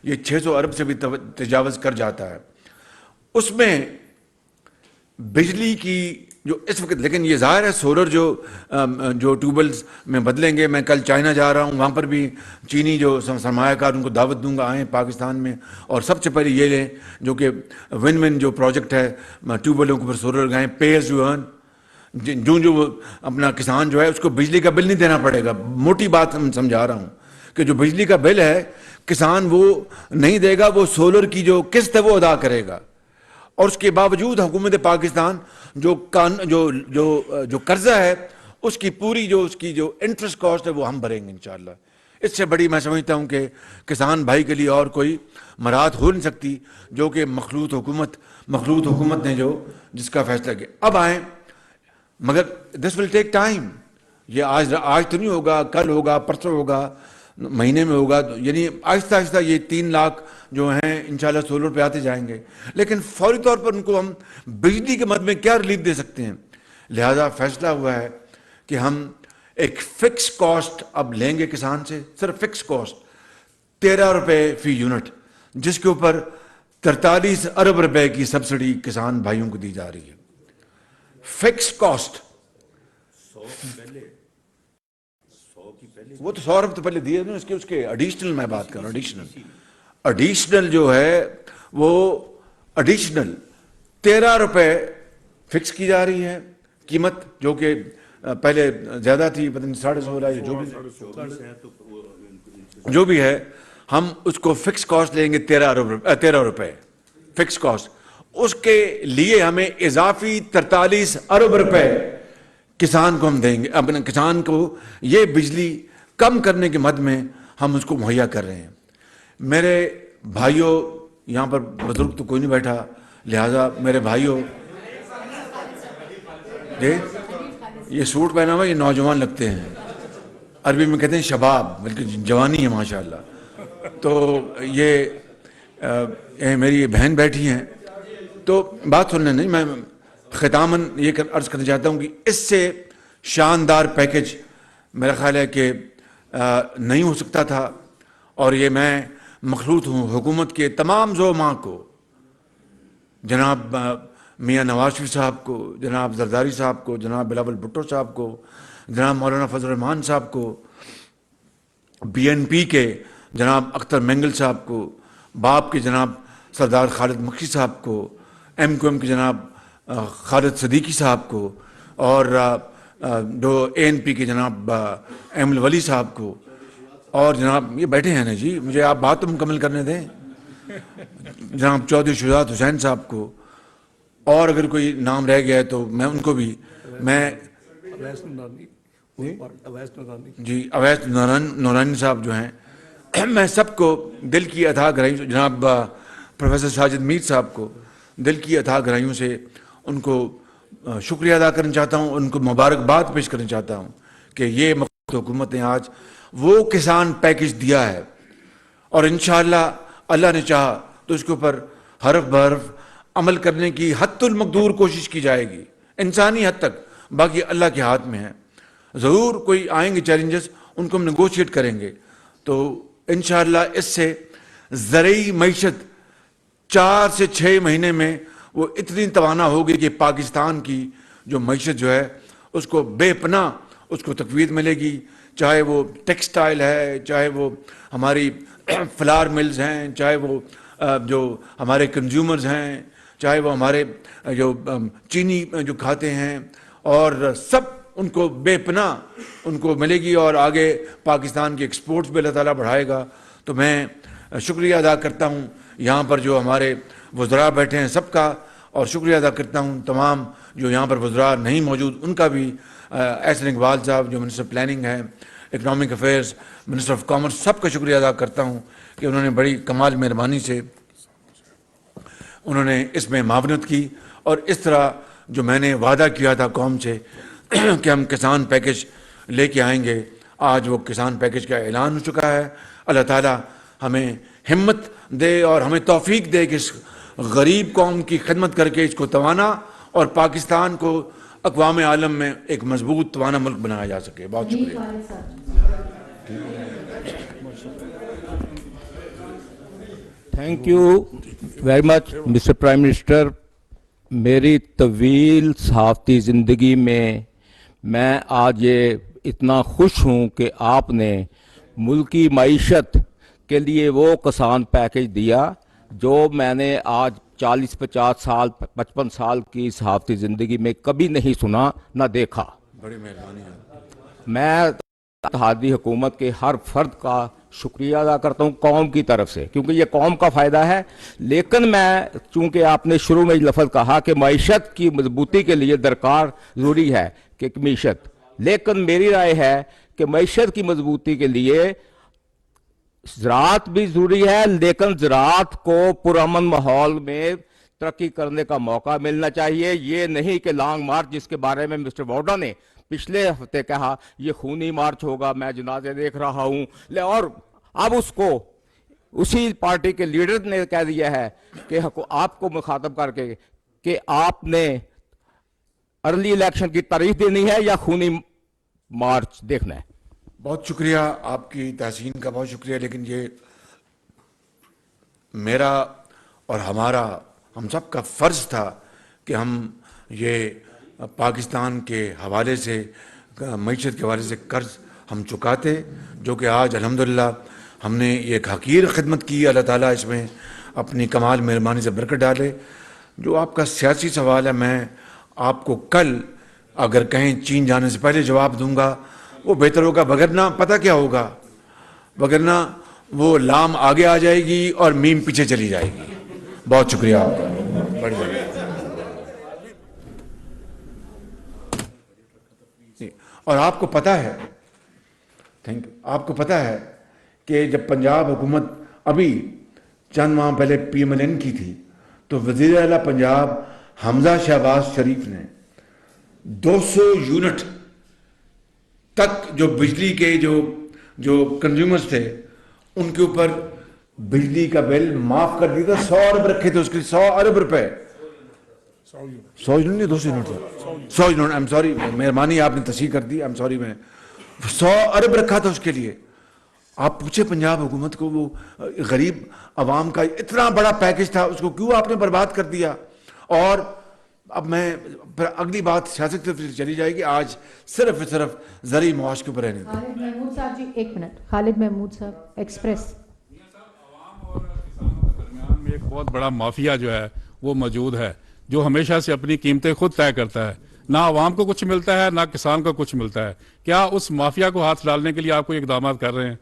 S1: یہ 600 ارب سے بھی تجاوز کر جاتا ہے۔ اس میں بجلی کی جو اس وقت، لیکن یہ ظاہر ہے سولر جو ٹیوبلز میں بدلیں گے۔ میں کل چائنا جا رہا ہوں، وہاں پر بھی چینی جو سرمایہ کار ان کو دعوت دوں گا آئیں پاکستان میں، اور سب سے پہلے یہ لیں جو کہ ون ون جو پروجیکٹ ہے، ٹیوبویلوں کے اوپر سولر لگائیں، پے ایز یو ارن۔ جو اپنا کسان جو ہے اس کو بجلی کا بل نہیں دینا پڑے گا۔ موٹی بات سمجھا رہا ہوں کہ جو بجلی کا بل ہے کسان وہ نہیں دے گا، وہ سولر کی جو قسط ہے وہ ادا کرے گا۔ اور اس کے باوجود حکومت پاکستان جو قرضہ ہے اس کی پوری اس کی جو انٹرسٹ کاسٹ ہے وہ ہم بھریں گے انشاءاللہ۔ اس سے بڑی میں سمجھتا ہوں کہ کسان بھائی کے لیے اور کوئی مراحت ہو نہیں سکتی جو کہ مخلوط حکومت نے جس کا فیصلہ کیا۔ اب آئیں، مگر دس ول ٹیک ٹائم۔ یہ آج تو نہیں ہوگا، کل ہوگا، پرسوں ہوگا، مہینے میں ہوگا، یعنی آہستہ آہستہ یہ 3 لاکھ جو ہیں انشاءاللہ سولر پہ آتے جائیں گے۔ لیکن فوری طور پر ان کو ہم بجلی کے مد میں کیا ریلیف دے سکتے ہیں؟ لہذا فیصلہ ہوا ہے کہ ہم ایک فکس کاسٹ اب لیں گے کسان سے، صرف فکس کاسٹ 13 روپے فی یونٹ، جس کے اوپر 43 ارب روپے کی سبسڈی کسان بھائیوں کو دی جا رہی ہے۔ فکس کاسٹ، وہ تو 100 ارب تو پہلے دیے نا، اس کے ایڈیشنل میں بات کر رہا ہوں۔ ایڈیشنل جو ہے وہ ایڈیشنل 13 روپے فکس کی جا رہی ہے قیمت، جو کہ پہلے زیادہ تھی، پتہ نہیں 150 جو بھی ہے، ہم اس کو فکس کاسٹ لیں گے 13 روپے فکس کاسٹ۔ اس کے لیے ہمیں اضافی 43 ارب روپے کسان کو ہم دیں گے، اپنے کسان کو یہ بجلی کم کرنے کے مد میں ہم اس کو مہیا کر رہے ہیں۔ میرے بھائیوں، یہاں پر بزرگ تو کوئی نہیں بیٹھا، لہٰذا میرے بھائیوں، یہ سوٹ پہنا ہوا یہ نوجوان لگتے ہیں، عربی میں کہتے ہیں شباب، بلکہ جوانی ہے ماشاءاللہ۔ تو یہ میری بہن بیٹھی ہیں، تو بات سننے نہیں، میں ختاماً یہ عرض کرنا چاہتا ہوں کہ اس سے شاندار پیکج میرا خیال ہے کہ نہیں ہو سکتا تھا، اور یہ میں مخلوط ہوں حکومت کے تمام زعماء کو، جناب میاں نواز شریف صاحب کو، جناب زرداری صاحب کو، جناب بلاول بھٹو صاحب کو، جناب مولانا فضل الرحمان صاحب کو، بی این پی کے جناب اختر مینگل صاحب کو، باپ کے جناب سردار خالد مکھی صاحب کو، ایم کیو ایم کے جناب خالد صدیقی صاحب کو، اور جو اے این پی کے جناب ایم الولی صاحب کو، اور جناب یہ بیٹھے ہیں نا جی، مجھے آپ بات تو مکمل کرنے دیں، جناب چودھری شجاعت حسین صاحب کو، اور اگر کوئی نام رہ گیا ہے تو میں ان کو بھی، میں جی اویس نورانی صاحب جو ہیں، میں سب کو دل کی اتھا گہرائیوں سے، جناب پروفیسر ساجد میر صاحب کو دل کی اتھا گہرائیوں سے ان کو شکریہ ادا کرنا چاہتا ہوں, ان کو مبارکباد پیش کرنا چاہتا ہوں کہ یہ حکومت نے آج وہ کسان پیکج دیا ہے, اور انشاءاللہ اللہ نے چاہا تو اس کے اوپر حرف بحرف عمل کرنے کی حد المقدور کوشش کی جائے گی, انسانی حد تک, باقی اللہ کے ہاتھ میں ہے. ضرور کوئی آئیں گے چیلنجز, ان کو ہم نیگوشیٹ کریں گے. تو انشاءاللہ اس سے زرعی معیشت 4 سے 6 مہینے میں وہ اتنی توانا ہوگی کہ پاکستان کی جو معیشت جو ہے اس کو بے پناہ اس کو تقویت ملے گی, چاہے وہ ٹیکسٹائل ہے, چاہے وہ ہماری فلاور ملز ہیں, چاہے وہ جو ہمارے کنزیومرز ہیں, چاہے وہ ہمارے جو چینی جو کھاتے ہیں, اور سب ان کو بے پناہ ان کو ملے گی, اور آگے پاکستان کی ایکسپورٹس بھی اللہ تعالیٰ بڑھائے گا. تو میں شکریہ ادا کرتا ہوں یہاں پر جو ہمارے وزراء بیٹھے ہیں سب کا, اور شکریہ ادا کرتا ہوں تمام جو یہاں پر وزراء نہیں موجود ان کا بھی, احسن اقبال صاحب جو منسٹر پلاننگ ہے, economic affairs, minister of commerce, سب کا شکریہ ادا کرتا ہوں کہ انہوں نے بڑی کمال مہربانی سے انہوں نے اس میں معاونت کی. اور اس طرح جو میں نے وعدہ کیا تھا قوم سے کہ ہم کسان پیکج لے کے آئیں گے, آج وہ کسان پیکج کا اعلان ہو چکا ہے. اللہ تعالیٰ ہمیں ہمت دے اور ہمیں توفیق دے کہ اس غریب قوم کی خدمت کر کے اس کو توانا اور پاکستان کو اقوام عالم میں ایک مضبوط توانا ملک بنایا جا سکے. بہت شکریہ.
S3: Thank you very much mister prime minister. میری طویل صحافتی زندگی میں آج یہ اتنا خوش ہوں کہ آپ نے ملکی معیشت کے لیے وہ کسان پیکج دیا جو میں نے آج 40-50 سال 55 سال کی صحافتی زندگی میں کبھی نہیں سنا نہ دیکھا.
S1: بڑی مہربانی ہے.
S3: میں اتحادی حکومت کے ہر فرد کا شکریہ ادا کرتا ہوں قوم کی طرف سے, کیونکہ یہ قوم کا فائدہ ہے. لیکن میں چونکہ آپ نے شروع میں لفظ کہا کہ معیشت کی مضبوطی کے لیے درکار ضروری ہے کہ معیشت, لیکن میری رائے ہے کہ معیشت کی مضبوطی کے لیے زراعت بھی ضروری ہے, لیکن زراعت کو پرامن ماحول میں ترقی کرنے کا موقع ملنا چاہیے. یہ نہیں کہ لانگ مارچ جس کے بارے میں مسٹر ووڈا نے پچھلے ہفتے کہا یہ خونی مارچ ہوگا, میں جنازے دیکھ رہا ہوں, اور اب اس کو اسی پارٹی کے لیڈر نے کہہ دیا ہے کہ آپ کو مخاطب کر کے کہ آپ نے ارلی الیکشن کی تاریخ دینی ہے یا خونی مارچ دیکھنا ہے.
S1: بہت شکریہ آپ کی تحسین کا, بہت شکریہ. لیکن یہ میرا اور ہم سب کا فرض تھا کہ ہم یہ پاکستان کے حوالے سے, معیشت کے حوالے سے قرض ہم چکاتے, جو کہ آج الحمدللہ ہم نے ایک حقیر خدمت کی. اللہ تعالیٰ اس میں اپنی کمال مہربانی سے برکت ڈالے. جو آپ کا سیاسی سوال ہے, میں آپ کو کل اگر کہیں چین جانے سے پہلے جواب دوں گا, وہ بہتر ہوگا. وگرنہ پتہ کیا ہوگا, وگرنہ وہ لام آگے آ جائے گی اور میم پیچھے چلی جائے گی. بہت شکریہ آپ کا. بڑی اور آپ کو پتہ ہے, تھینک یو, آپ کو پتہ ہے کہ جب پنجاب حکومت ابھی چند ماہ پہلے PMLN کی تھی تو وزیر اعلیٰ پنجاب حمزہ شہباز شریف نے 200 یونٹ تک جو بجلی کے جو کنزیومرز تھے ان کے اوپر بجلی کا بل معاف کر دیا تھا. 100 ارب رکھے تھے اس کے, 100 ارب روپے. 100 یونٹ نہیں, 200 یونٹ تھا, 100 یونٹ. I'm sorry, مہربانی آپ نے تصحیح کر دی. I'm sorry, میں 100 ارب رکھا تھا اس کے لیے. آپ پوچھے پنجاب حکومت کو, وہ غریب عوام کا اتنا بڑا پیکج تھا, اس کو کیوں آپ نے برباد کر دیا. اور اب میں پھر اگلی بات سیاست کی طرف چلی جائے گی, آج صرف زرعی معاش کے اوپر رہنے دیں.
S4: خالد محمود صاحب جی, ایک منٹ. خالد محمود صاحب, ایکسپریس.
S5: میں ایک بہت بڑا مافیا جو ہے وہ موجود ہے, جو ہمیشہ سے اپنی قیمتیں خود طے کرتا ہے. نہ عوام کو کچھ ملتا ہے, نہ کسان کو کچھ ملتا ہے. کیا اس مافیا کو ہاتھ ڈالنے کے لیے آپ کو اقدامات کر رہے ہیں؟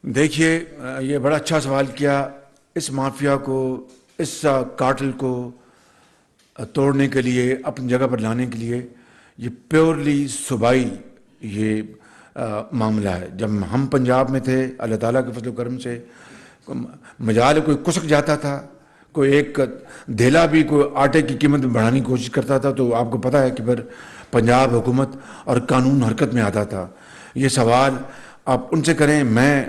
S1: دیکھیے, یہ بڑا اچھا سوال کیا. اس مافیا کو, اس کارٹل کو توڑنے کے لیے, اپنی جگہ پر لانے کے لیے, یہ پیورلی صوبائی یہ معاملہ ہے. جب ہم پنجاب میں تھے, اللہ تعالیٰ کے فضل و کرم سے مجال کوئی کسک جاتا تھا, کوئی ایک دھیلا بھی کوئی آٹے کی قیمت بڑھانے کی کوشش کرتا تھا تو آپ کو پتہ ہے کہ پھر پنجاب حکومت اور قانون حرکت میں آتا تھا. یہ سوال آپ ان سے کریں. میں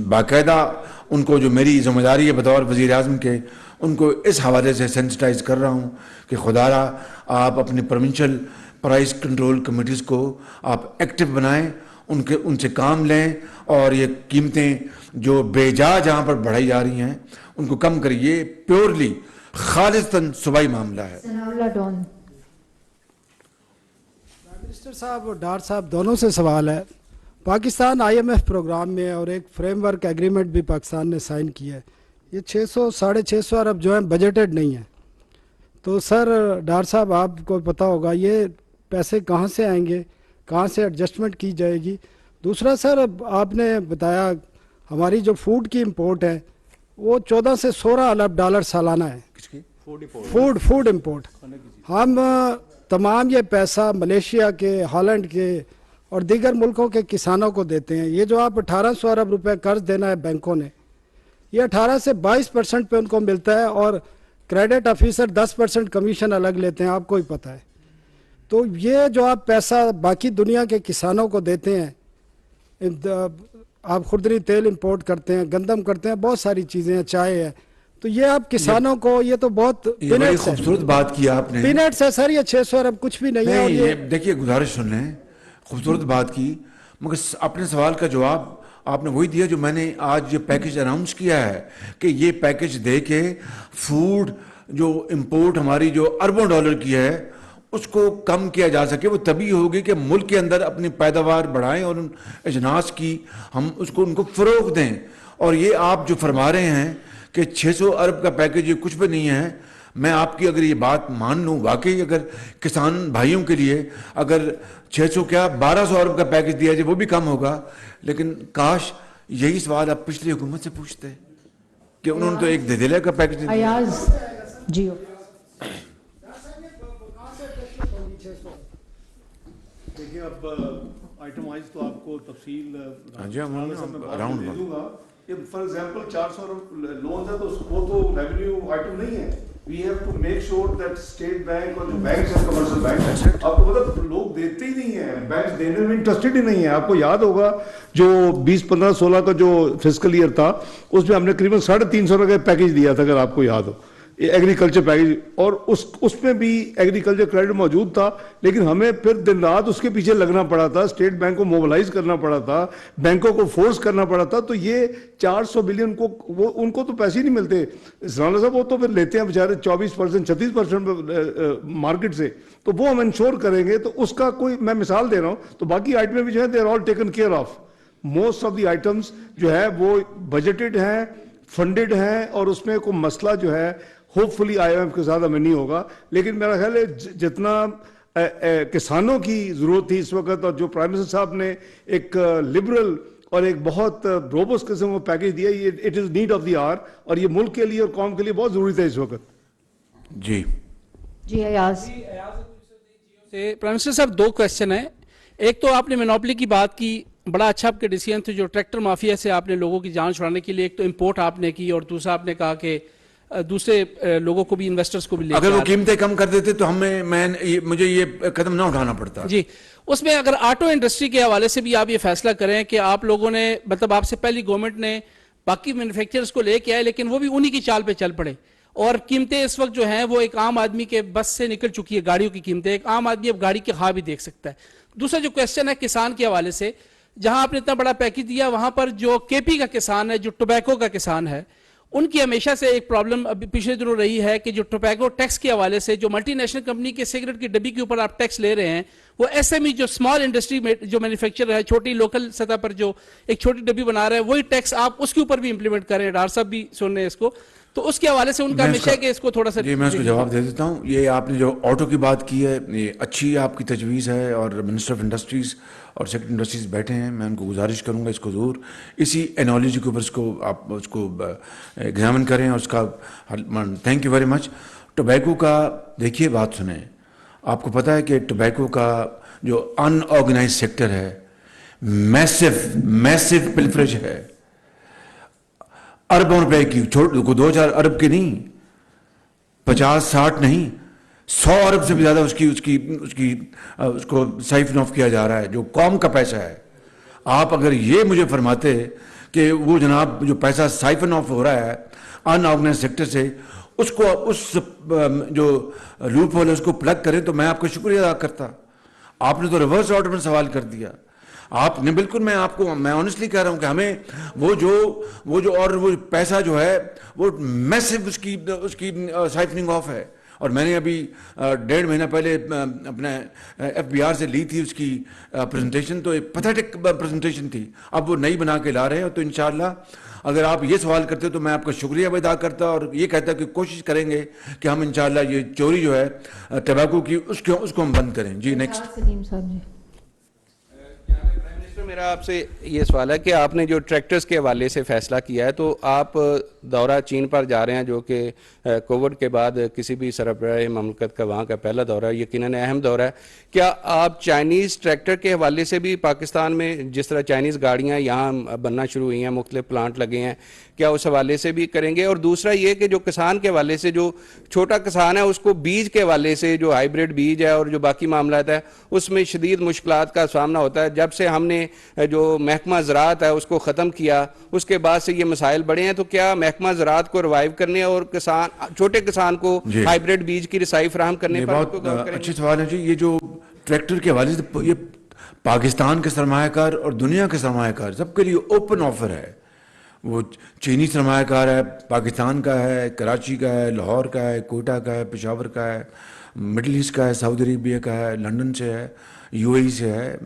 S1: باقاعدہ ان کو جو میری ذمہ داری ہے بطور وزیر اعظم کے ان کو اس حوالے سے سینسٹائز کر رہا ہوں کہ خدا را آپ اپنے پروونشل پرائس کنٹرول کمیٹیز کو آپ ایکٹیو بنائیں, ان سے کام لیں اور یہ قیمتیں جو بے جا جہاں پر بڑھائی جا رہی ہیں ان کو کم کریے. پیورلی خالصتاً صوبائی معاملہ ہے.
S4: Sanaullah Dawn.
S6: منسٹر صاحب اور ڈار صاحب دونوں سے سوال ہے. پاکستان IMF پروگرام میں اور ایک فریم ورک ایگریمنٹ بھی پاکستان نے سائن کیا ہے. یہ 600-650 ارب جو ہیں بجٹڈ نہیں ہیں. تو سر ڈار صاحب آپ کو پتہ ہوگا یہ پیسے کہاں سے آئیں گے, کہاں سے ایڈجسٹمنٹ کی جائے گی. دوسرا سر آپ نے بتایا ہماری جو فوڈ کی امپورٹ ہے وہ 14 سے 16 ارب ڈالر سالانہ ہے. Food import. ہم تمام یہ پیسہ ملیشیا کے, ہالینڈ کے اور دیگر ملکوں کے کسانوں کو دیتے ہیں. یہ جو آپ 1800 ارب روپے قرض دینا ہے بینکوں نے, یہ 18 سے 22% پہ ان کو ملتا ہے اور کریڈٹ آفیسر 10% کمیشن الگ لیتے ہیں, آپ کو ہی پتہ ہے. تو یہ جو آپ پیسہ باقی دنیا کے کسانوں کو دیتے ہیں, آپ خوردنی تیل امپورٹ کرتے ہیں, گندم کرتے ہیں, بہت ساری چیزیں ہیں, چائے ہے, تو یہ آپ کسانوں کو یہ تو بہت
S1: بڑی خوبصورت بات کی آپ نے.
S6: پینٹس ہے سر, یہ 600 ارب کچھ بھی نہیں ہے. اور یہ
S1: دیکھیے گزارش سن لیں, خوبصورت بات کی, مگر اپنے سوال کا جواب آپ نے وہی دیا جو میں نے آج یہ پیکج اناؤنس کیا ہے کہ یہ پیکج دے کے فوڈ جو امپورٹ ہماری جو اربوں ڈالر کی ہے اس کو کم کیا جا سکے. وہ تبھی ہوگی کہ ملک کے اندر اپنی پیداوار بڑھائیں اور ان اجناس کی ہم ان کو فروغ دیں. اور یہ آپ جو فرما رہے ہیں کہ 600 ارب کا پیکج یہ کچھ بھی نہیں ہے, میں آپ کی اگر یہ بات مان لوں واقعی اگر کسان بھائیوں کے لیے اگر 600 کیا 1200 ارب کا پیکج دیا جائے وہ بھی کم ہوگا. لیکن کاش یہی سوال آپ پچھلی حکومت سے پوچھتے کہ انہوں نے تو ایک دھیلے کا پیکج دیا.
S4: Ayaz Jio.
S2: دیکھیں اب آئٹم وائز تو آپ کو تفصیل
S1: جی ہم
S2: اراؤنڈ دے دوں گا. فار ایگزامپل 400 لونز ہے تو وہ تو ریونیو آئٹم نہیں ہے. We have to make sure that State Bank اور جو بینکس ہیں کمرشل بینک آپ کو مطلب لوگ دیتے ہی نہیں ہیں, بینکس دینے میں انٹرسٹڈ ہی نہیں ہے. آپ کو یاد ہوگا جو 2015-16 کا جو فسکل ایئر تھا اس میں ہم نے قریباً 350 روپے کا پیکج دیا تھا, اگر آپ کو یاد ہو, ایگریکلچر پیکج, اور اس میں بھی ایگریکلچر کریڈٹ موجود تھا. لیکن ہمیں پھر دن رات اس کے پیچھے لگنا پڑا تھا, اسٹیٹ بینک کو موبلائز کرنا پڑا تھا, بینکوں کو فورس کرنا پڑا تھا. تو یہ 400 بلین کو ان کو تو پیسے ہی نہیں ملتے. سرانا صاحب وہ تو پھر لیتے ہیں بیچارے 24% 36% مارکیٹ سے, تو وہ ہم انشور کریں گے. تو اس کا کوئی میں مثال دے رہا ہوں. تو باقی آئٹمیں بھی جو ہیں they are all taken care of. Most of the items جو ہے وہ بجٹڈ ہیں, فنڈڈ ہیں, اور اس میں کوئی مسئلہ جو ہے ہوپ فلی IMF کے ساتھ ہمیں نہیں ہوگا. لیکن میرا خیال ہے جتنا کسانوں کی ضرورت تھی اس وقت, اور جو پرائم منسٹر صاحب نے ایک لبرل اور ایک بہت روبس قسم کا پیکج دیا, یہ it is need of the hour, اور یہ ملک کے لیے اور قوم کے لیے بہت ضروری تھا اس وقت.
S1: جی
S4: جی Ayaz.
S7: پرائم منسٹر صاحب دو کوشچن ہیں. ایک تو آپ نے مینوپلی کی بات کی, بڑا اچھا آپ کے ڈیسیژن تھے جو ٹریکٹر مافیا سے آپ نے لوگوں کی جان چھڑانے کے لیے ایک تو امپورٹ آپ نے کی, اور دوسرا آپ نے کہا کہ دوسرے لوگوں کو بھی انویسٹرز کو بھی لے
S1: اگر وہ قیمتیں کم کر دیتے تو مجھے یہ قدم نہ اٹھانا پڑتا.
S7: جی اس میں اگر آٹو انڈسٹری کے حوالے سے بھی آپ یہ فیصلہ کریں کہ آپ لوگوں نے مطلب آپ سے پہلی گورنمنٹ نے باقی مینوفیکچررز کو لے کے آئے, لیکن وہ بھی انہی کی چال پہ چل پڑے, اور قیمتیں اس وقت جو ہیں وہ ایک عام آدمی کے بس سے نکل چکی ہے. گاڑیوں کی قیمتیں ایک عام آدمی اب گاڑی کے خواہ بھی دیکھ سکتا ہے. دوسرا جو کوشچن ہے کسان کے حوالے سے, جہاں آپ نے اتنا بڑا پیکج دیا وہاں پر جو KP کا کسان ہے, جو ٹوبیکو کا کسان ہے, ان کی ہمیشہ سے ایک پرابلم ابھی پچھلے دنوں رہی ہے کہ جو ٹوبیکو ٹیکس کے حوالے سے جو ملٹی نیشنل کمپنی کے سگریٹ کی ڈبی کے اوپر آپ ٹیکس لے رہے ہیں, وہ SME جو اسمال انڈسٹری میں جو مینوفیکچر ہے, چھوٹی لوکل سطح پر جو ایک چھوٹی ڈبی بنا رہے ہیں, وہی ٹیکس آپ اس کے اوپر بھی امپلیمنٹ کریں. ڈار صاحب بھی سن رہے ہیں اس کو, تو اس کے حوالے سے ان کا ہمیشہ ہے کہ اس کو تھوڑا سا.
S1: جی میں اس کو جواب دے دیتا ہوں. یہ آپ نے جو آٹو کی بات کی ہے یہ اچھی آپ کی تجویز ہے, اور منسٹر آف انڈسٹریز اور سیکٹر انڈسٹریز بیٹھے ہیں, میں ان کو گزارش کروں گا اس کو ضرور اسی انالوجی کے اوپر اس کو آپ اس کو ایگزامن کریں, اور اس کا thank you very much. Tobacco کا دیکھیے بات سنیں, آپ کو پتہ ہے کہ ٹوبیکو کا جو ان آرگنائز سیکٹر ہے میسو پلفریج ہے, اربوں روپے کی, 2-4 ارب کی نہیں, 50-60 نہیں 100 ارب سے بھی زیادہ اس کو سائفن آف کیا جا رہا ہے جو قوم کا پیسہ ہے. آپ اگر یہ مجھے فرماتے کہ وہ جناب جو پیسہ سائفن آف ہو رہا ہے ان آرگنائز سیکٹر سے اس کو اس جو لوپ ہول ہے اس کو پلگ کریں تو میں آپ کا شکریہ ادا کرتا. آپ نے تو ریورس آرڈر میں سوال کر دیا. آپ نے بالکل میں آنیسٹلی کہہ رہا ہوں کہ ہمیں وہ پیسہ جو ہے وہ میسو اس کی سائفننگ آف ہے. اور میں نے ابھی 1.5 مہینہ پہلے اپنے FBR سے لی تھی اس کی پریزنٹیشن, تو ایک پیتھیٹک پریزنٹیشن تھی. اب وہ نئی بنا کے لا رہے ہیں. تو انشاءاللہ اگر آپ یہ سوال کرتے تو میں آپ کا شکریہ ادا کرتا اور یہ کہتا کہ کوشش کریں گے کہ ہم انشاءاللہ یہ چوری جو ہے ٹبیکو کی اس کو ہم بند کریں. جی نیکسٹ.
S4: سلیم صاحب جی.
S8: میرا آپ سے یہ سوال ہے کہ آپ نے جو ٹریکٹرز کے حوالے سے فیصلہ کیا ہے, تو آپ دورہ چین پر جا رہے ہیں جو کہ کووڈ کے بعد کسی بھی سربراہ مملکت کا وہاں کا پہلا دورہ ہے, یقیناً اہم دورہ ہے. کیا آپ چائنیز ٹریکٹر کے حوالے سے بھی پاکستان میں جس طرح چائنیز گاڑیاں یہاں بننا شروع ہوئی ہیں, مختلف پلانٹ لگے ہیں, کیا اس حوالے سے بھی کریں گے؟ اور دوسرا یہ کہ جو کسان کے حوالے سے, جو چھوٹا کسان ہے اس کو بیج کے حوالے سے جو ہائیبریڈ بیج ہے اور جو باقی معاملات ہے اس میں شدید مشکلات کا سامنا ہوتا ہے. جب سے ہم نے جو محکمہ زراعت ہے اس کو ختم کیا اس کے بعد سے یہ مسائل بڑھے ہیں. تو کیا محکمہ زراعت کو ریوائیو کرنے اور چھوٹے کسان کو ہائیبریڈ بیج کی رسائی فراہم کرنے پر
S1: بہت اچھی سوال ہے جی. یہ جو ٹریکٹر کے حوالے سے یہ پاکستان کے سرمایہ کار اور دنیا کے سرمایہ کار سب کے لیے اوپن آفر ہے. وہ چینی سرمایہ کار ہے, پاکستان کا ہے, کراچی کا ہے, لاہور کا ہے, کوئٹہ کا ہے, پشاور کا ہے, مڈل ایسٹ کا ہے, سعودی عربیہ کا ہے, لنڈن سے ہے, UAE سے ہے,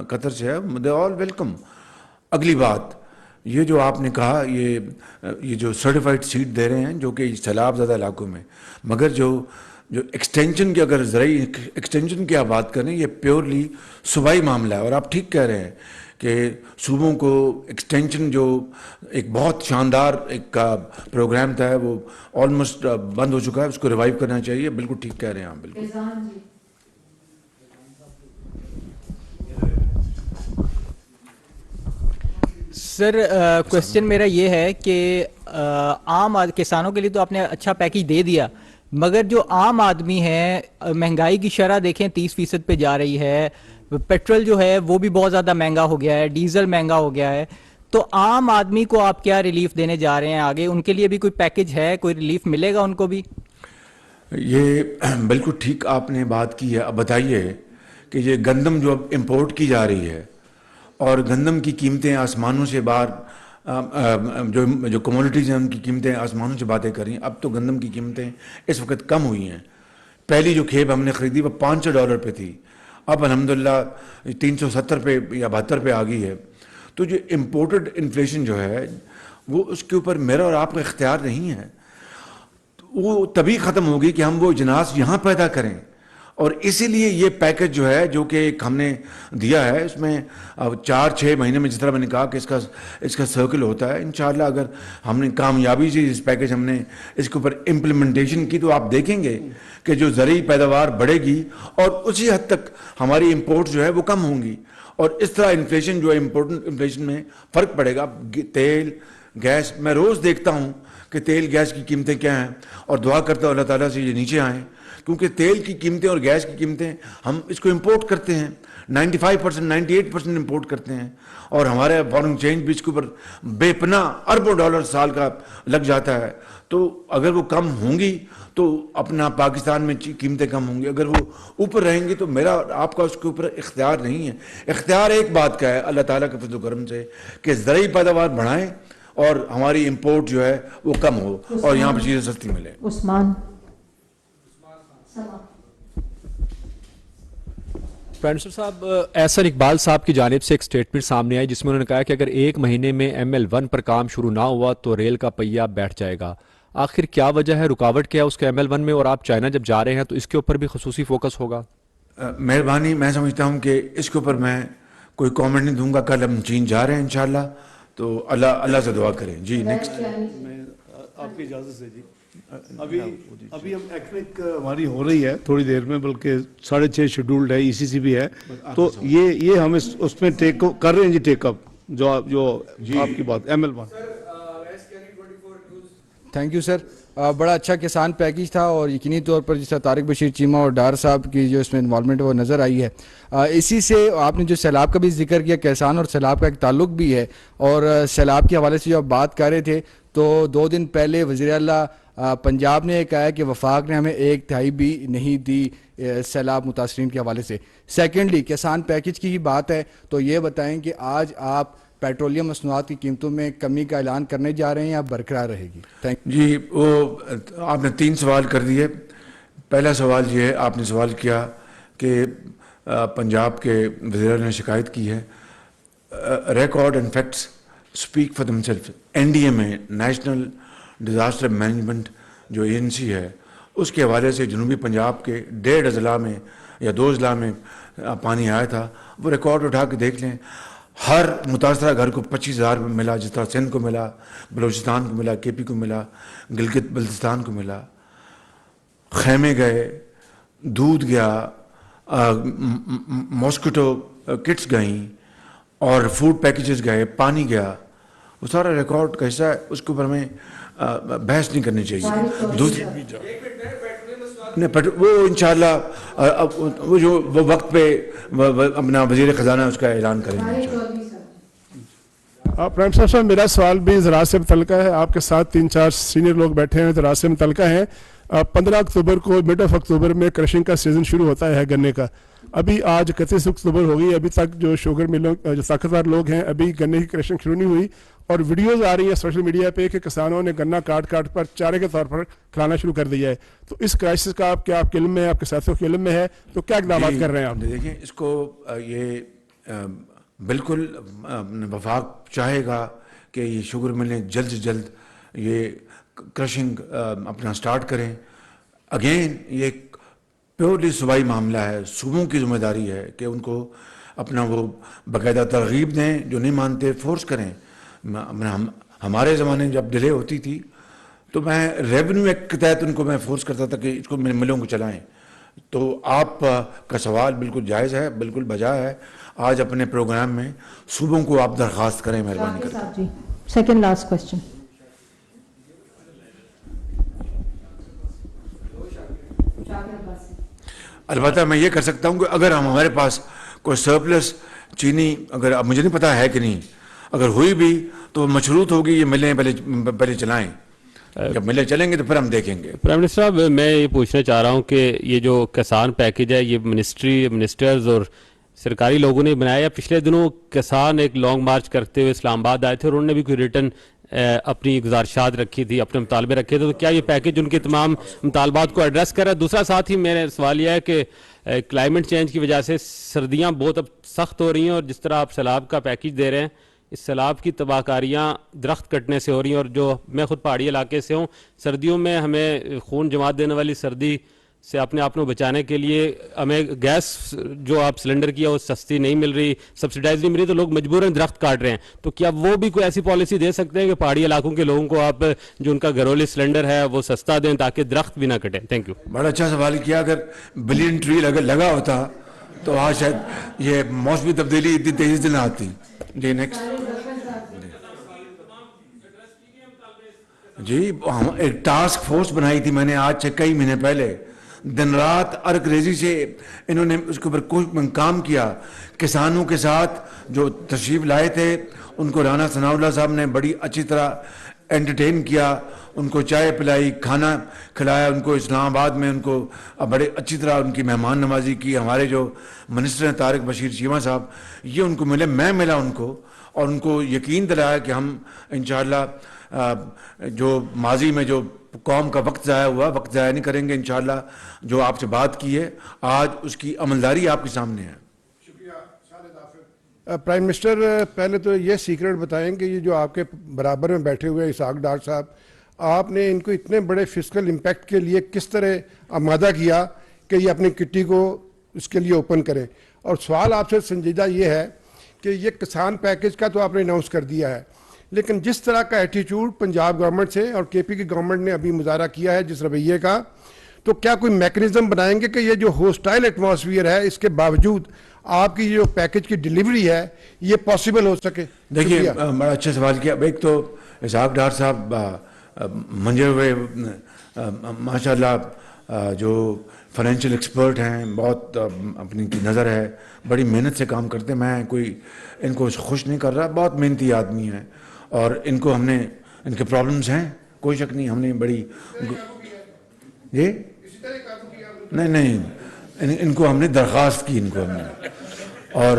S1: قطر سے ہے, دے آل ویلکم. اگلی بات یہ جو آپ نے کہا یہ جو سرٹیفائڈ سیڈ دے رہے ہیں جو کہ سیلاب زدہ علاقوں میں, مگر جو ایکسٹینشن کی اگر زرعی ایکسٹینشن کی آپ بات کریں یہ پیورلی صوبائی معاملہ ہے. اور آپ ٹھیک کہہ رہے ہیں کہ صوبوں کو ایکسٹینشن جو ایک بہت شاندار ایک پروگرام تھا وہ آلموسٹ بند ہو چکا ہے, اس کو ریوائیو کرنا چاہیے. بالکل ٹھیک کہہ رہے ہیں آپ. بالکل.
S9: سر کوشچن میرا یہ ہے کہ عام کسانوں کے لیے تو آپ نے اچھا پیکیج دے دیا, مگر جو عام آدمی ہے مہنگائی کی شرح دیکھیں 30% پہ جا رہی ہے, پیٹرول جو ہے وہ بھی بہت زیادہ مہنگا ہو گیا ہے, ڈیزل مہنگا ہو گیا ہے. تو عام آدمی کو آپ کیا ریلیف دینے جا رہے ہیں آگے؟ ان کے لیے بھی کوئی پیکیج ہے, کوئی ریلیف ملے گا ان کو بھی؟
S1: یہ بالکل ٹھیک آپ نے بات کی ہے. اب بتائیے کہ یہ گندم جو اب امپورٹ کی جا رہی ہے اور گندم کی قیمتیں آسمانوں سے باہر, جو کموڈیٹیز ہیں ان کی قیمتیں آسمانوں سے باتیں کر رہی ہیں. اب تو گندم کی قیمتیں اس وقت کم ہوئی ہیں. پہلی جو کھیپ ہم نے خریدی وہ $500 پہ تھی, اب الحمدللہ 370 پہ یا 72 پہ آ گئی ہے. تو جو امپورٹڈ انفلیشن جو ہے وہ اس کے اوپر میرا اور آپ کا اختیار نہیں ہے. وہ تبھی ختم ہوگی کہ ہم وہ اجناس یہاں پیدا کریں. اور اسی لیے یہ پیکج جو ہے جو کہ ایک ہم نے دیا ہے اس میں 4-6 مہینے میں جس طرح میں نے کہا کہ اس کا سرکل ہوتا ہے. انشاءاللہ اگر ہم نے کامیابی سے اس پیکج ہم نے اس کے اوپر امپلیمنٹیشن کی تو آپ دیکھیں گے کہ جو زرعی پیداوار بڑھے گی اور اسی حد تک ہماری امپورٹ جو ہے وہ کم ہوں گی. اور اس طرح انفلیشن جو ہے امپورٹنٹ انفلیشن میں فرق پڑے گا. تیل گیس, میں روز دیکھتا ہوں کہ تیل گیس کی قیمتیں کیا ہیں اور دعا کرتا ہوں اللہ تعالیٰ سے یہ نیچے آئیں, کیونکہ تیل کی قیمتیں اور گیس کی قیمتیں ہم اس کو امپورٹ کرتے ہیں 95% 98% امپورٹ کرتے ہیں اور ہمارے فارن ایکسچینج بھی اس کے اوپر بے پناہ اربوں ڈالر سال کا لگ جاتا ہے. تو اگر وہ کم ہوں گی تو اپنا پاکستان میں قیمتیں کم ہوں گی, اگر وہ اوپر رہیں گی تو میرا آپ کا اس کے اوپر اختیار نہیں ہے. اختیار ایک بات کا ہے اللہ تعالیٰ کے فضل و کرم سے کہ زرعی پیداوار بڑھائیں اور ہماری امپورٹ جو ہے وہ کم ہو اور یہاں پہ چیزیں سستی ملیں.
S4: عثمان
S10: پروفیسر صاحب, احسن اقبال صاحب کی جانب سے ایک سٹیٹمنٹ سامنے آئی جس میں انہوں نے کہا کہ اگر 1 مہینے میں ML1 پر کام شروع نہ ہوا تو ریل کا پہیہ بیٹھ جائے گا. آخر کیا وجہ ہے, رکاوٹ کیا ہے اس کے ML1 میں, اور آپ چائنا جب جا رہے ہیں تو اس کے اوپر بھی خصوصی فوکس ہوگا؟
S1: مہربانی, میں سمجھتا ہوں کہ اس کے اوپر میں کوئی کامنٹ نہیں دوں گا. کل ہم چین جا رہے ہیں انشاءاللہ, تو اللہ سے دعا کریں. جی نیکسٹ.
S2: آپ کی اجازت سے جی, ابھی ہم ایکنک ہماری ہو رہی ہے تھوڑی دیر میں, بلکہ 6:30 شیڈولڈ ہے, ECC بھی ہے, تو یہ ہم اس میں ٹیک کر رہے ہیں جی, ٹیک اپ جو آپ کی بات ML1.
S11: Thank you sir. بڑا اچھا کسان پیکیج تھا اور یقینی طور پر جس طرح طارق بشیر چیمہ اور ڈار صاحب کی جو اس میں انوالومنٹ ہے وہ نظر آئی ہے. اسی سے آپ نے جو سیلاب کا بھی ذکر کیا, کسان اور سیلاب کا ایک تعلق بھی ہے, اور سیلاب کے حوالے سے جو آپ بات کر رہے تھے تو 2 دن پہلے وزیر اعلیٰ پنجاب نے کہا ہے کہ وفاق نے ہمیں 1/3 بھی نہیں دی سیلاب متاثرین کے حوالے سے. سیکنڈلی کسان پیکیج کی ہی بات ہے تو یہ بتائیں کہ آج آپ پیٹرولیم مصنوعات کی قیمتوں میں کمی کا اعلان کرنے جا رہے ہیں یا برقرار رہے گی؟
S1: جی, وہ آپ نے 3 سوال کر دیے. پہلا سوال یہ ہے, آپ نے سوال کیا کہ پنجاب کے وزیر نے شکایت کی ہے. Record and facts speak for them self. NDA میں نیشنل ڈیزاسٹر مینجمنٹ جو ایجنسی ہے اس کے حوالے سے جنوبی پنجاب کے 1.5 اضلاع میں یا 2 اضلاع میں پانی آیا تھا. وہ ریکارڈ اٹھا کے دیکھ لیں. ہر متاثرہ گھر کو 25,000 ملا, جس طرح سندھ کو ملا, بلوچستان کو ملا, KP کو ملا, گلگت بلتستان کو ملا. خیمے گئے, دودھ گیا, ماسکیٹو کٹس گئیں اور فوڈ پیکیجز گئے, پانی گیا. وہ سارا ریکارڈ کیسا ہے اس کے اوپر ہمیں بحث نہیں کرنی چاہیے. دوسری وہ انشاءاللہ وہ وقت پہ اپنا وزیر خزانہ اس کا اعلان کریں گے.
S12: پرائم منسٹر صاحب, میرا سوال بھی زراعت سے متعلقہ ہے. آپ کے ساتھ 3-4 سینئر لوگ بیٹھے ہیں زراعت سے متعلقہ ہیں. 15 اکتوبر کو مڈ آف اکتوبر میں کرشنگ کا سیزن شروع ہوتا ہے گنے کا. ابھی آج 31 اکتوبر ہو گئی, ابھی تک جو شوگر ملوں جو طاقتور لوگ ہیں ابھی گنے کی کرشنگ شروع نہیں ہوئی, اور ویڈیوز آ رہی ہیں سوشل میڈیا پہ کہ کسانوں نے گنا کاٹ پر چارے کے طور پر کھلانا شروع کر دیا ہے. تو اس کرائسس کا آپ کے علم میں, آپ کے ساتھیوں کے علم میں ہے, تو کیا اقدامات کر رہے ہیں آپ؟
S1: دیکھیں, اس کو یہ بالکل وفاق چاہے گا کہ یہ شوگر ملیں جلد سے جلد یہ کرشنگ اپنا سٹارٹ کریں. اگین یہ پیورلی صوبائی معاملہ ہے, صوبوں کی ذمہ داری ہے کہ ان کو اپنا وہ باقاعدہ ترغیب دیں, جو نہیں مانتے فورس کریں. ہمارے زمانے میں جب ڈیلے ہوتی تھی تو میں ریونیو ایکٹ کے تحت ان کو میں فورس کرتا تھا کہ اس کو ملوں کو چلائیں. تو آپ کا سوال بالکل جائز ہے, بالکل بجا ہے. آج اپنے پروگرام میں صوبوں کو آپ درخواست کریں, مہربانی کریں.
S4: Second last question.
S1: البتہ میں یہ کر سکتا ہوں کہ اگر ہمارے پاس کوئی سرپلس چینی, اگر اب مجھے نہیں پتا ہے کہ نہیں, اگر ہوئی بھی تو مشروط ہوگی یہ ملیں پہلے چلائیں. جب ملیں چلیں گے تو پھر ہم دیکھیں گے.
S10: پرائم منسٹر صاحب, میں یہ پوچھنا چاہ رہا ہوں کہ یہ جو کسان پیکیج ہے یہ منسٹرز اور سرکاری لوگوں نے بنایا. پچھلے دنوں کسان ایک لانگ مارچ کرتے ہوئے اسلام آباد آئے تھے اور انہوں نے بھی کوئی ریٹن اپنی گزارشات رکھی تھی, اپنے مطالبے رکھے تھے. تو کیا یہ پیکیج ان کے تمام مطالبات کو ایڈریس کر رہا ہے؟ دوسرا ساتھ ہی میرا سوال یہ ہے کہ کلائمیٹ چینج کی وجہ سے سردیاں بہت اب سخت ہو رہی ہیں, اور جس طرح آپ سیلاب کا پیکیج دے رہے ہیں, اس سیلاب کی تباہ کاریاں درخت کٹنے سے ہو رہی ہیں. اور جو میں خود پہاڑی علاقے سے ہوں, سردیوں میں ہمیں خون جما دینے والی سردی سے اپنے آپ کو بچانے کے لیے ہمیں گیس جو آپ سلنڈر کی ہے وہ سستی نہیں مل رہی, سبسیڈائز نہیں مل رہی, تو لوگ مجبوراً درخت کاٹ رہے ہیں. تو کیا وہ بھی کوئی ایسی پالیسی دے سکتے ہیں کہ پہاڑی علاقوں کے لوگوں کو آپ جو ان کا گھریلو سلنڈر ہے وہ سستا دیں تاکہ درخت بھی نہ کٹیں؟ Thank you.
S1: بڑا اچھا سوال کیا. اگر بلین ٹری اگر لگا ہوتا تو آج شاید یہ موسمی تبدیلی اتنی تیزی سے نہ آتی. جی نیکسٹ. جی, ایک ٹاسک فورس بنائی تھی میں نے آج سے کئی مہینے پہلے. دن رات ارک ریزی سے انہوں نے اس کے اوپر کام کیا. کسانوں کے ساتھ جو تشریف لائے تھے ان کو رانا ثناء اللہ صاحب نے بڑی اچھی طرح انٹرٹین کیا, ان کو چائے پلائی, کھانا کھلایا, ان کو اسلام آباد میں ان کو بڑے اچھی طرح ان کی مہمان نوازی کی. ہمارے جو منسٹر ہیں طارق بشیر چیمہ صاحب, یہ ان کو ملے, میں ملا ان کو, اور ان کو یقین دلایا کہ ہم انشاءاللہ جو ماضی میں جو قوم کا وقت ضائع ہوا, وقت ضائع نہیں کریں گے. انشاءاللہ جو آپ سے بات کی ہے آج اس کی عملداری آپ کے سامنے ہے.
S12: پرائم منسٹر, پہلے تو یہ سیکرٹ بتائیں کہ یہ جو آپ کے برابر میں بیٹھے ہوئے اسحاق ڈار صاحب, آپ نے ان کو اتنے بڑے فسکل امپیکٹ کے لیے کس طرح آمادہ کیا کہ یہ اپنی کٹی کو اس کے لیے اوپن کریں؟ اور سوال آپ سے سنجیدہ یہ ہے کہ یہ کسان پیکیج کا تو آپ نے اناؤنس کر دیا ہے, لیکن جس طرح کا ایٹیٹیوڈ پنجاب گورنمنٹ سے اور KP کی گورنمنٹ نے ابھی مظاہرہ کیا ہے جس رویے کا, تو کیا کوئی میکنزم بنائیں گے کہ یہ جو ہوسٹائل ایٹماسفیئر ہے اس کے باوجود آپ کی جو پیکیج کی ڈیلیوری ہے یہ پاسبل ہو سکے؟
S1: دیکھیے, بڑا اچھا سوال کیا. ایک تو اسحاق ڈار صاحب منجے ہوئے ماشاءاللہ جو فائنینشیل ایکسپرٹ ہیں، بہت اپنی کی نظر ہے، بڑی محنت سے کام کرتے ہیں. میں کوئی ان کو خوش نہیں کر رہا، بہت محنتی آدمی ہیں اور ان کو ہم نے، ان کے پرابلمز ہیں کوئی شک نہیں، ہم نے بڑی جی نہیں ان کو ہم نے درخواست کی، ان کو ہم نے، اور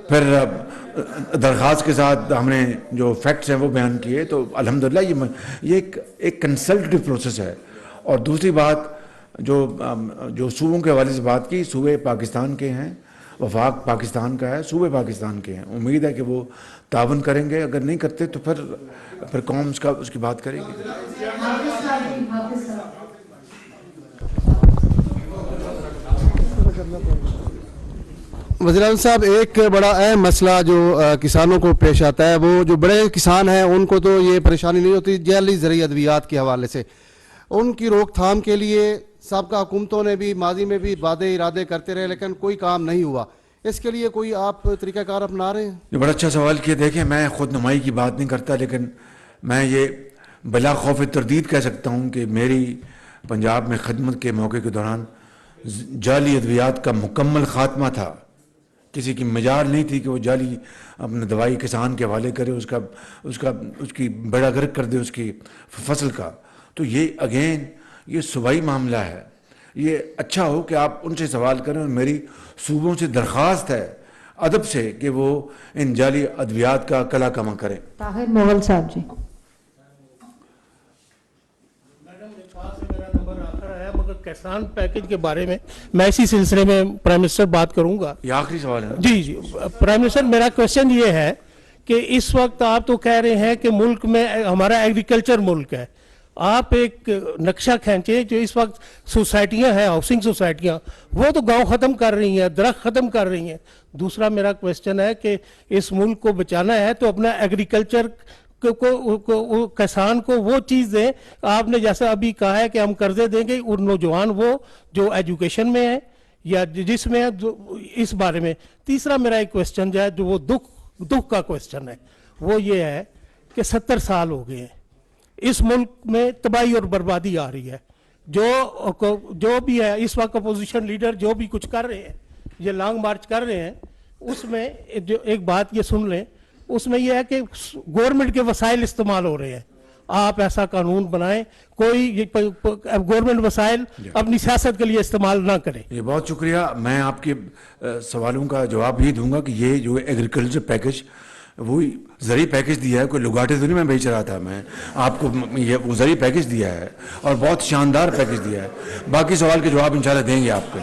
S1: پھر درخواست کے ساتھ ہم نے جو فیکٹس ہیں وہ بیان کیے. تو الحمدللہ یہ ایک کنسلٹیو پروسیس ہے. اور دوسری بات جو صوبوں کے حوالے سے بات کی، صوبے پاکستان کے ہیں، وفاق پاکستان کا ہے، صوبے پاکستان کے ہیں. امید ہے کہ وہ تعاون کریں گے، اگر نہیں کرتے تو پھر قوم اس کی بات کرے گی.
S13: وزیر اعظم صاحب، ایک بڑا اہم مسئلہ جو کسانوں کو پیش آتا ہے، وہ جو بڑے کسان ہیں ان کو تو یہ پریشانی نہیں ہوتی، جعلی زرعی ادویات کے حوالے سے ان کی روک تھام کے لیے سابقہ حکومتوں نے بھی ماضی میں بھی وعدے ارادے کرتے رہے لیکن کوئی کام نہیں ہوا. اس کے لیے کوئی آپ طریقہ کار اپنا رہے ہیں؟
S1: یہ بڑا اچھا سوال کیا. دیکھیں، میں خود نمائی کی بات نہیں کرتا، لیکن میں یہ بلا خوف تردید کہہ سکتا ہوں کہ میری پنجاب میں خدمت کے موقع کے دوران جعلی ادویات کا مکمل خاتمہ تھا. کسی کی مجال نہیں تھی کہ وہ جعلی اپنے دوائی کسان کے حوالے کرے، اس کی بیڑا غرق کر دے اس کی فصل کا. تو یہ اگین یہ صوبائی معاملہ ہے. یہ اچھا ہو کہ آپ ان سے سوال کریں، اور میری صوبوں سے درخواست ہے ادب سے کہ وہ ان جعلی ادویات کا کلا کما کریں.
S4: طاہر مغل صاحب جی.
S14: مگر کسان پیکج کے بارے میں اسی سلسلے میں پرائم منسٹر بات کروں گا.
S1: یہ آخری سوال ہے.
S14: جی پرائم منسٹر، میرا کوشچن یہ ہے کہ اس وقت آپ تو کہہ رہے ہیں کہ ملک میں ہمارا ایگریکلچر ملک ہے. آپ ایک نقشہ کھینچیں جو اس وقت سوسائٹیاں ہیں، ہاؤسنگ سوسائٹیاں، وہ تو گاؤں ختم کر رہی ہیں، درخت ختم کر رہی ہیں. دوسرا میرا کوشچن ہے کہ اس ملک کو بچانا ہے تو اپنا ایگریکلچر کو کسان کو وہ چیز دیں. آپ نے جیسا ابھی کہا ہے کہ ہم قرضے دیں گے، اور نوجوان وہ جو ایجوکیشن میں ہے یا جس میں ہے، اس بارے میں. تیسرا میرا ایک کوشچن جو ہے، جو وہ دکھ کا کوشچن ہے، وہ یہ ہے کہ 70 سال ہو گئے ہیں، اس ملک میں تباہی اور بربادی آ رہی ہے. جو بھی ہے اس وقت اپوزیشن لیڈر جو بھی کچھ کر رہے ہیں، یہ لانگ مارچ کر رہے ہیں، اس میں جو ایک بات یہ سن لیں، اس میں یہ ہے کہ گورنمنٹ کے وسائل استعمال ہو رہے ہیں. آپ ایسا قانون بنائیں، کوئی گورنمنٹ وسائل اپنی سیاست کے لیے استعمال نہ کرے.
S1: یہ بہت شکریہ. میں آپ کے سوالوں کا جواب یہ دوں گا کہ یہ جو ایگریکلچر پیکج، وہی زرعی پیکج دیا ہے، کوئی لگاٹے تو نہیں میں بیچ رہا تھا. میں آپ کو یہ وہ زرعی پیکج دیا ہے اور بہت شاندار پیکج دیا ہے. باقی سوال کے جواب انشاءاللہ دیں گے آپ کو.